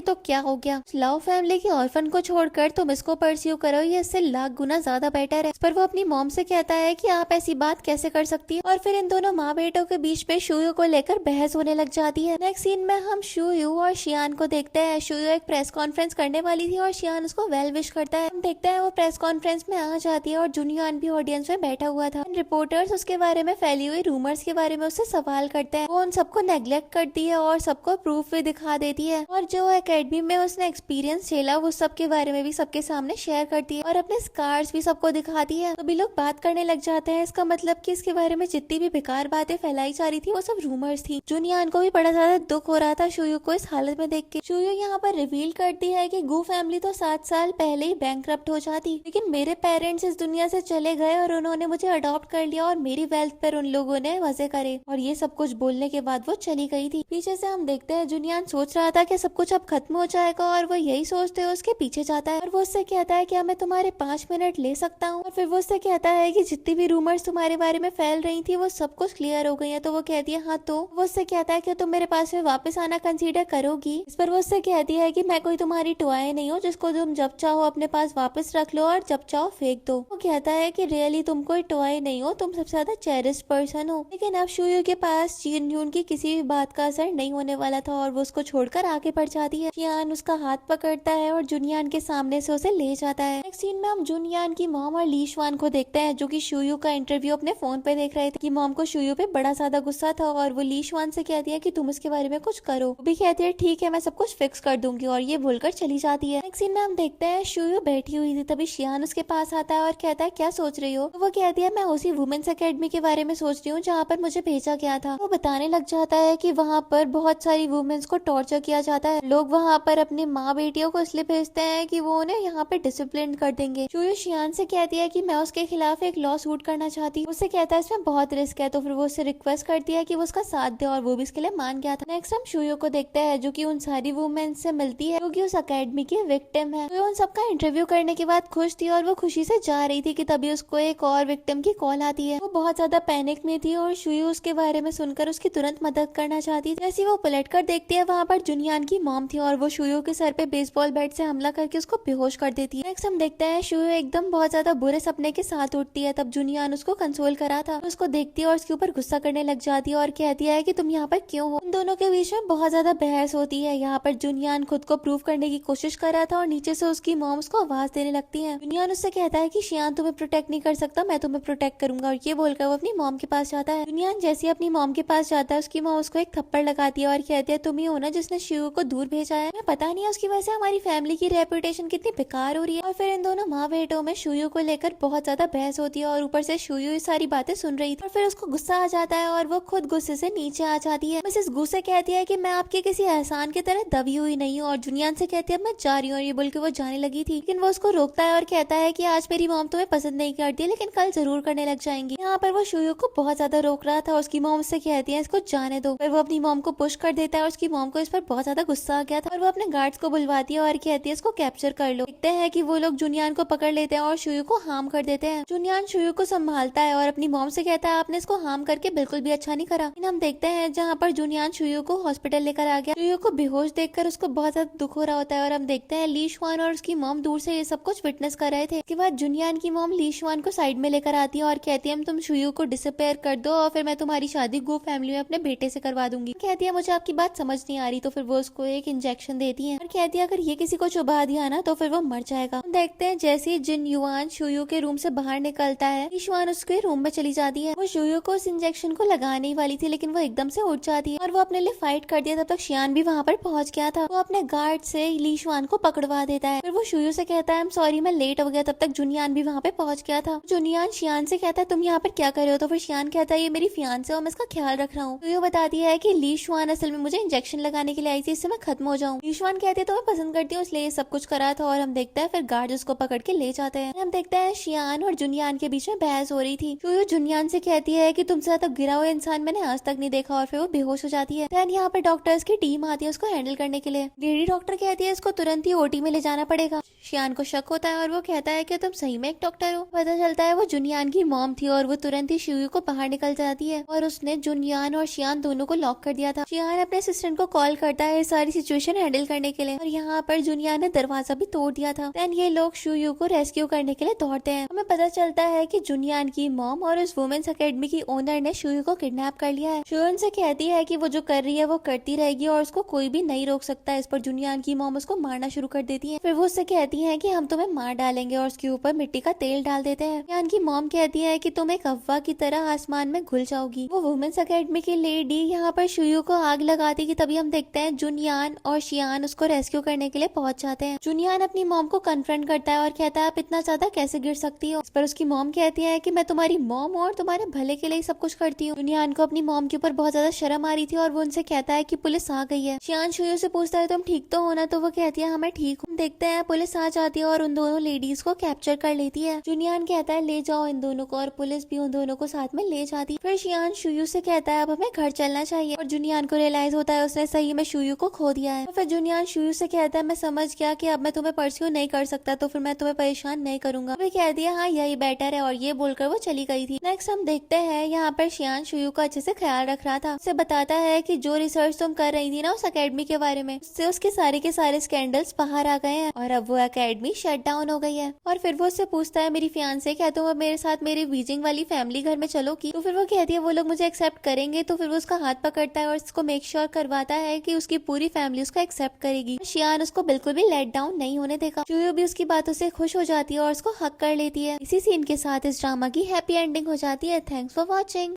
तो क्या हो गया, लव फैमिली की ऑर्फन को छोड़कर तुम इसको परस्यू करो, ये इससे लाख गुना ज्यादा बेटर है। पर वो अपनी मॉम से कहता है कि आप ऐसी बात कैसे कर सकती है। और फिर इन दोनों माँ बेटों के बीच में शूयू को लेकर बहस होने लग जाती है। नेक्स्ट सीन में हम शूयू और शियान को देखते हैं। शूयू एक प्रेस कॉन्फ्रेंस करने वाली थी और शियान उसको वेल विश करता है। हम देखते हैं वो प्रेस कॉन्फ्रेंस में आ जाती है और जुनियान भी ऑडियंस में बैठा हुआ था। रिपोर्टर्स उसके बारे में फैली हुई रूमर्स के बारे में उससे सवाल करते हैं। वो उन सबको नेग्लेक्ट करती है और सबको प्रूफ भी दिखा देती है और जो एकेडमी में उसने एक्सपीरियंस झेला वो सब के बारे में भी सबके सामने शेयर करती है और अपने स्कार्स भी सबको दिखाती है। तो भी लोग बात करने लग जाते हैं। इसका मतलब कि इसके बारे में जितनी भी बेकार बातें फैलाई जा रही थी वो सब रूमर्स थी। जुनियान को भी बड़ा ज्यादा दुख हो रहा था शूयू को इस हालत में देख के। शूयू यहाँ पर रिवील करती है कि गू फैमिली तो 7 साल पहले ही बैंकरप्ट हो जाती, लेकिन मेरे पेरेंट्स इस दुनिया से चले गए और उन्होंने मुझे अडॉप्ट कर लिया और मेरी वेल्थ पर उन लोगों ने मजे करे। और ये सब कुछ बोलने के बाद वो चली गई थी। पीछे से हम देखते हैं जुनियान सोच रहा था कि सब कुछ अब खत्म हो जाएगा और वो यही सोचते हुए उसके पीछे जाता है और वो उससे कहता है क्या मैं तुम्हारे 5 मिनट ले सकता हूँ। और फिर वो उससे कहता है कि जितनी भी रूमर्स तुम्हारे बारे में फैल रही थी वो सब कुछ क्लियर हो गई है। तो वो कहती है हाँ। तो वो उससे कहता है कि तुम मेरे पास में वापस आना कंसीडर करोगी। इस पर वो उससे कहती है कि मैं कोई तुम्हारी टॉय नहीं हूँ जिसको तुम जब चाहो अपने पास वापस रख लो और जब चाहो फेंक दो। वो कहता है कि रियली तुम कोई टॉय नहीं हो, तुम सबसे ज्यादा चेरिश पर्सन हो। लेकिन अब शूयू के पास जिनयून की किसी भी बात का असर नहीं होने वाला था और वो उसको छोड़कर आगे बढ़ जाती है। शियान उसका हाथ पकड़ता है और जुनियान के सामने से उसे ले जाता है। नेक्स्ट सीन में हम जुनियान की मॉम और लीशवान को देखते हैं जो कि शूयू का इंटरव्यू अपने फोन पे देख रहे थे। कि मॉम को शूयू पे बड़ा ज्यादा गुस्सा था और वो लीशवान से कहती है कि तुम इसके बारे में कुछ करो। वो भी कहती है ठीक है मैं सब कुछ फिक्स कर दूंगी और ये बोलकर चली जाती है। नेक्स्ट सीन में हम देखते हैं शूयू बैठी हुई थी, तभी शियान उसके पास आता है और कहता है क्या सोच रही हो। तो वो कहती है मैं उसी वुमेन्स अकेडमी के बारे में सोच रही हूँ जहाँ पर मुझे भेजा गया था। वो बताने लग जाता है कि वहाँ पर बहुत सारी वुमेन्स को टॉर्चर किया जाता है। लोग वहाँ पर अपनी माँ बेटियों को इसलिए भेजते हैं कि वो उन्हें यहाँ पे डिसिप्लिन कर देंगे। शूयू शियान से कहती है कि मैं उसके खिलाफ एक लॉ सूट करना चाहती हूँ। उससे कहता है इसमें बहुत रिस्क है। तो फिर वो उससे रिक्वेस्ट करती है कि वो उसका साथ दे और वो भी इसके लिए मान गया था। नेक्स्ट हम शूयू को देखते हैं जो कि उन सारी वुमेन से मिलती है जो कि उस अकेडमी की विक्टिम है। तो उन सबका इंटरव्यू करने के बाद खुश थी और वो खुशी से जा रही थी कि तभी उसको एक और विक्टिम की कॉल आती है। वो बहुत ज्यादा पैनिक में थी और शूयू उसके बारे में सुनकर उसकी तुरंत मदद करना चाहती थी। जैसे वो पलट कर देखती है वहाँ पर जुनियान की मॉम थी और वो शूयू के सर पे बेसबॉल बैट से हमला करके उसको बेहोश कर देती है। नेक्स्ट हम देखते हैं शूयू एकदम बहुत ज्यादा बुरे सपने के साथ उठती है। तब जुनियान उसको कंसोल करा था, उसको देखती है और उसके ऊपर गुस्सा करने लग जाती है और कहती है कि तुम यहाँ पर क्यों हो। इन दोनों के बीच में बहुत ज्यादा बहस होती है। यहाँ पर जुनियान खुद को प्रूव करने की कोशिश कर रहा था और नीचे से उसकी मॉम उसको आवाज देने लगती है। जुनियान उससे कहता है कि शियान तुम्हें प्रोटेक्ट नहीं कर सकता, मैं तुम्हें प्रोटेक्ट करूंगा। और ये बोलकर वो अपनी मॉम के पास जाता है। जुनियान जैसे ही अपनी मॉम के पास जाता है उसकी मॉम उसको एक थप्पड़ लगाती है और कहती है तुम ही हो ना जिसने शिव को दूर भेजा है। मैं पता नहीं है उसकी वजह से हमारी फैमिली की रेपुटेशन कितनी बेकार हो रही है। और फिर इन दोनों माँ बेटों में शूयू को लेकर बहुत ज्यादा बहस होती है और ऊपर से शूयू ये सारी बातें सुन रही थी और फिर उसको गुस्सा आ जाता है और वो खुद गुस्से से नीचे आ जाती है। मिसेस गू से कहती है कि मैं आपके किसी एहसान की तरह दबी हुई नहीं हूँ और जुनियान से कहती है मैं जा रही हूँ। और ये बोल के वो जाने लगी थी, लेकिन वो उसको रोकता है और कहता है कि आज मेरी मॉम तुम्हें पसंद नहीं करती लेकिन कल जरूर करने लग जाएंगी। यहाँ पर वो शूयू को बहुत ज्यादा रोक रहा था। उसकी मॉम से कहती है इसको जाने दो। फिर वो अपनी मॉम को पुश कर देता है और उसकी मॉम को इस पर बहुत ज्यादा गुस्सा आ गया था और वो अपने गार्ड्स को बुलवाती है और कहती है इसको कैप्चर कर लो। देखते हैं कि वो लोग जुनियान को पकड़ लेते हैं और शूयू को हार्म कर देते हैं। जुनियान शूयू को संभालता है और अपनी मॉम से कहता है आपने इसको हार्म करके बिल्कुल भी अच्छा नहीं करा। लेकिन हम देखते हैं जहाँ पर जुनियान शूयू को हॉस्पिटल लेकर आ गया। शूयू को बेहोश देखकर उसको बहुत ज्यादा दुख हो रहा होता है और हम देखते हैं लीशवान और उसकी मॉम दूर से ये सब कुछ विटनेस कर रहे थे। इसके बाद जुनियान की मॉम लीशवान को साइड में लेकर आती है और कहती है तुम शूयू को डिसअपेयर कर दो और फिर मैं तुम्हारी शादी गो फैमिली में अपने बेटे से करवा दूंगी। कहती है मुझे आपकी बात समझ नहीं आ रही। तो फिर वो उसको एक इंजेक्शन देती है और कहती है अगर ये किसी को चुबा दिया ना तो फिर वो मर जाएगा। हम देखते हैं जैसे ही जिन युआन शूयू के रूम से बाहर निकलता है लीशवान उसके रूम में चली जाती है। वो शूयू को उस इंजेक्शन को लगाने वाली थी लेकिन वो एकदम से उठ जाती है और वो अपने लिए फाइट कर दिया। तब तक शियान भी वहाँ पर पहुँच गया था। वो अपने गार्ड से लीशवान को पकड़वा देता है। फिर वो शूयू से कहता है सॉरी मैं लेट हो गया। तब तक जुनियान भी वहाँ पे पहुँच गया था। जुनियान शियान से कहता है तुम यहाँ पर क्या कर रहे हो। तो फिर शियान कहता है ये मेरी फियांसे और मैं इसका ख्याल रख रहा हूँ। शूयू बताती है कि लीशवान असल में मुझे इंजेक्शन लगाने के लिए आई थी, इससे मैं खत्म हो जाऊँ। लीशवान कहती है तो मैं पसंद करती हूँ इसलिए ये सब कुछ करा था। और हम देखते देखता है, फिर गार्ड उसको पकड़ के ले जाते हैं। हम देखते हैं शियान और जुनियान के बीच में बहस हो रही थी। शूयू जुनियान से कहती है कि तुमसे ज्यादा गिरा हुआ इंसान मैंने आज तक नहीं देखा, और फिर वो बेहोश हो जाती है। देन यहाँ पर डॉक्टर्स की टीम आती है उसको हैंडल करने के लिए। लेडी डॉक्टर कहती है इसको तुरंत ही ओटी में ले जाना पड़ेगा। शियान को शक होता है और वो कहता है कि तुम सही में एक डॉक्टर हो। पता चलता है वो जुनियान की मॉम थी और वो तुरंत ही शूयू को बाहर निकल जाती है और उसने जुनियान और शियान दोनों को लॉक कर दिया था। शियान अपने असिस्टेंट को कॉल करता है सारी सिचुएशन हैंडल करने के लिए, और यहाँ पर जुनियान ने दरवाजा भी तोड़ दिया था। देन ये लोग शूयू को रेस्क्यू करने के लिए दौड़ते हैं। हमें पता चलता है कि जुनियान की मॉम और उस वुमेन्स अकेडमी की ओनर ने शूयू को किडनैप कर लिया है। शूयू से कहती है कि वो जो कर रही है वो करती रहेगी और उसको कोई भी नहीं रोक सकता। इस पर जुनियान की मॉम उसको मारना शुरू कर देती है। फिर वो उससे कहती है कि हम तुम्हें मार डालेंगे और उसके ऊपर मिट्टी का तेल डाल देते हैं। जुनियान की मॉम कहती है कि तुम एक अफवाह की तरह आसमान में घुल जाओगी। वो वुमेन्स अकेडमी की लेडी यहाँ पर शूयू को आग लगाती कि तभी हम देखते हैं जुनियान और शियान उसको रेस्क्यू करने के लिए पहुंच जाते हैं। जुनियान अपनी मॉम को कन्फ्रंट करता है और कहता है आप इतना ज्यादा कैसे गिर सकती हो। इस पर उसकी मॉम कहती है कि मैं तुम्हारी मॉम और तुम्हारे भले के लिए सब कुछ करती हूँ। जुनियान को अपनी मॉम के ऊपर बहुत ज्यादा शर्म आ रही थी और वो उनसे कहता है कि पुलिस आ गई है। शियान शूयू से पूछता है तुम ठीक तो हो ना, तो वो कहती है हाँ मैं ठीक हूँ। देखते हैं पुलिस आ जाती है और उन दोनों लेडीज को कैप्चर कर लेती है। जुनियान कहता है ले जाओ इन दोनों को, और पुलिस भी उन दोनों को साथ में ले जाती। फिर शियान शूयू से कहता है अब हमें घर चलना चाहिए, और जुनियान को रियलाइज होता है उसने सही में शूयू को खो दिया है। फिर जुनियान शूयू से कहता है मैं समझ गया कि अब मैं तुम्हें परस्यू नहीं कर सकता, तो फिर मैं तुम्हें परेशान नहीं करूंगा। वे कह दिया हाँ यही बेटर है, और ये बोलकर वो चली गई थी। नेक्स्ट हम देखते हैं यहाँ पर शियान शूयू का अच्छे से ख्याल रख रहा था। उसे बताता है कि जो रिसर्च तुम कर रही थी ना उस अकेडमी के बारे में, उससे उसके सारे के सारे स्कैंडल्स बाहर आ गए हैं और अब वो अकेडमी शट डाउन हो गई है। और फिर वो उससे पूछता है मेरी फियांसे क्या तुम अब मेरे साथ मेरी बीजिंग वाली फैमिली घर में चलोगी। तो फिर वो कहती है वो लोग मुझे एक्सेप्ट करेंगे। तो फिर वो उसका हाथ पकड़ता है और उसको मेक श्योर करवाता है कि उसकी पूरी फैमिली उसको एक्सेप्ट करेगी। शियान उसको बिल्कुल भी लेट डाउन नहीं होने देगा। शूयू भी उसकी बातों से खुश हो जाती है और उसको हक कर लेती है। इसी सीन के साथ इस ड्रामा की हैप्पी एंडिंग हो जाती है। Thanks for watching.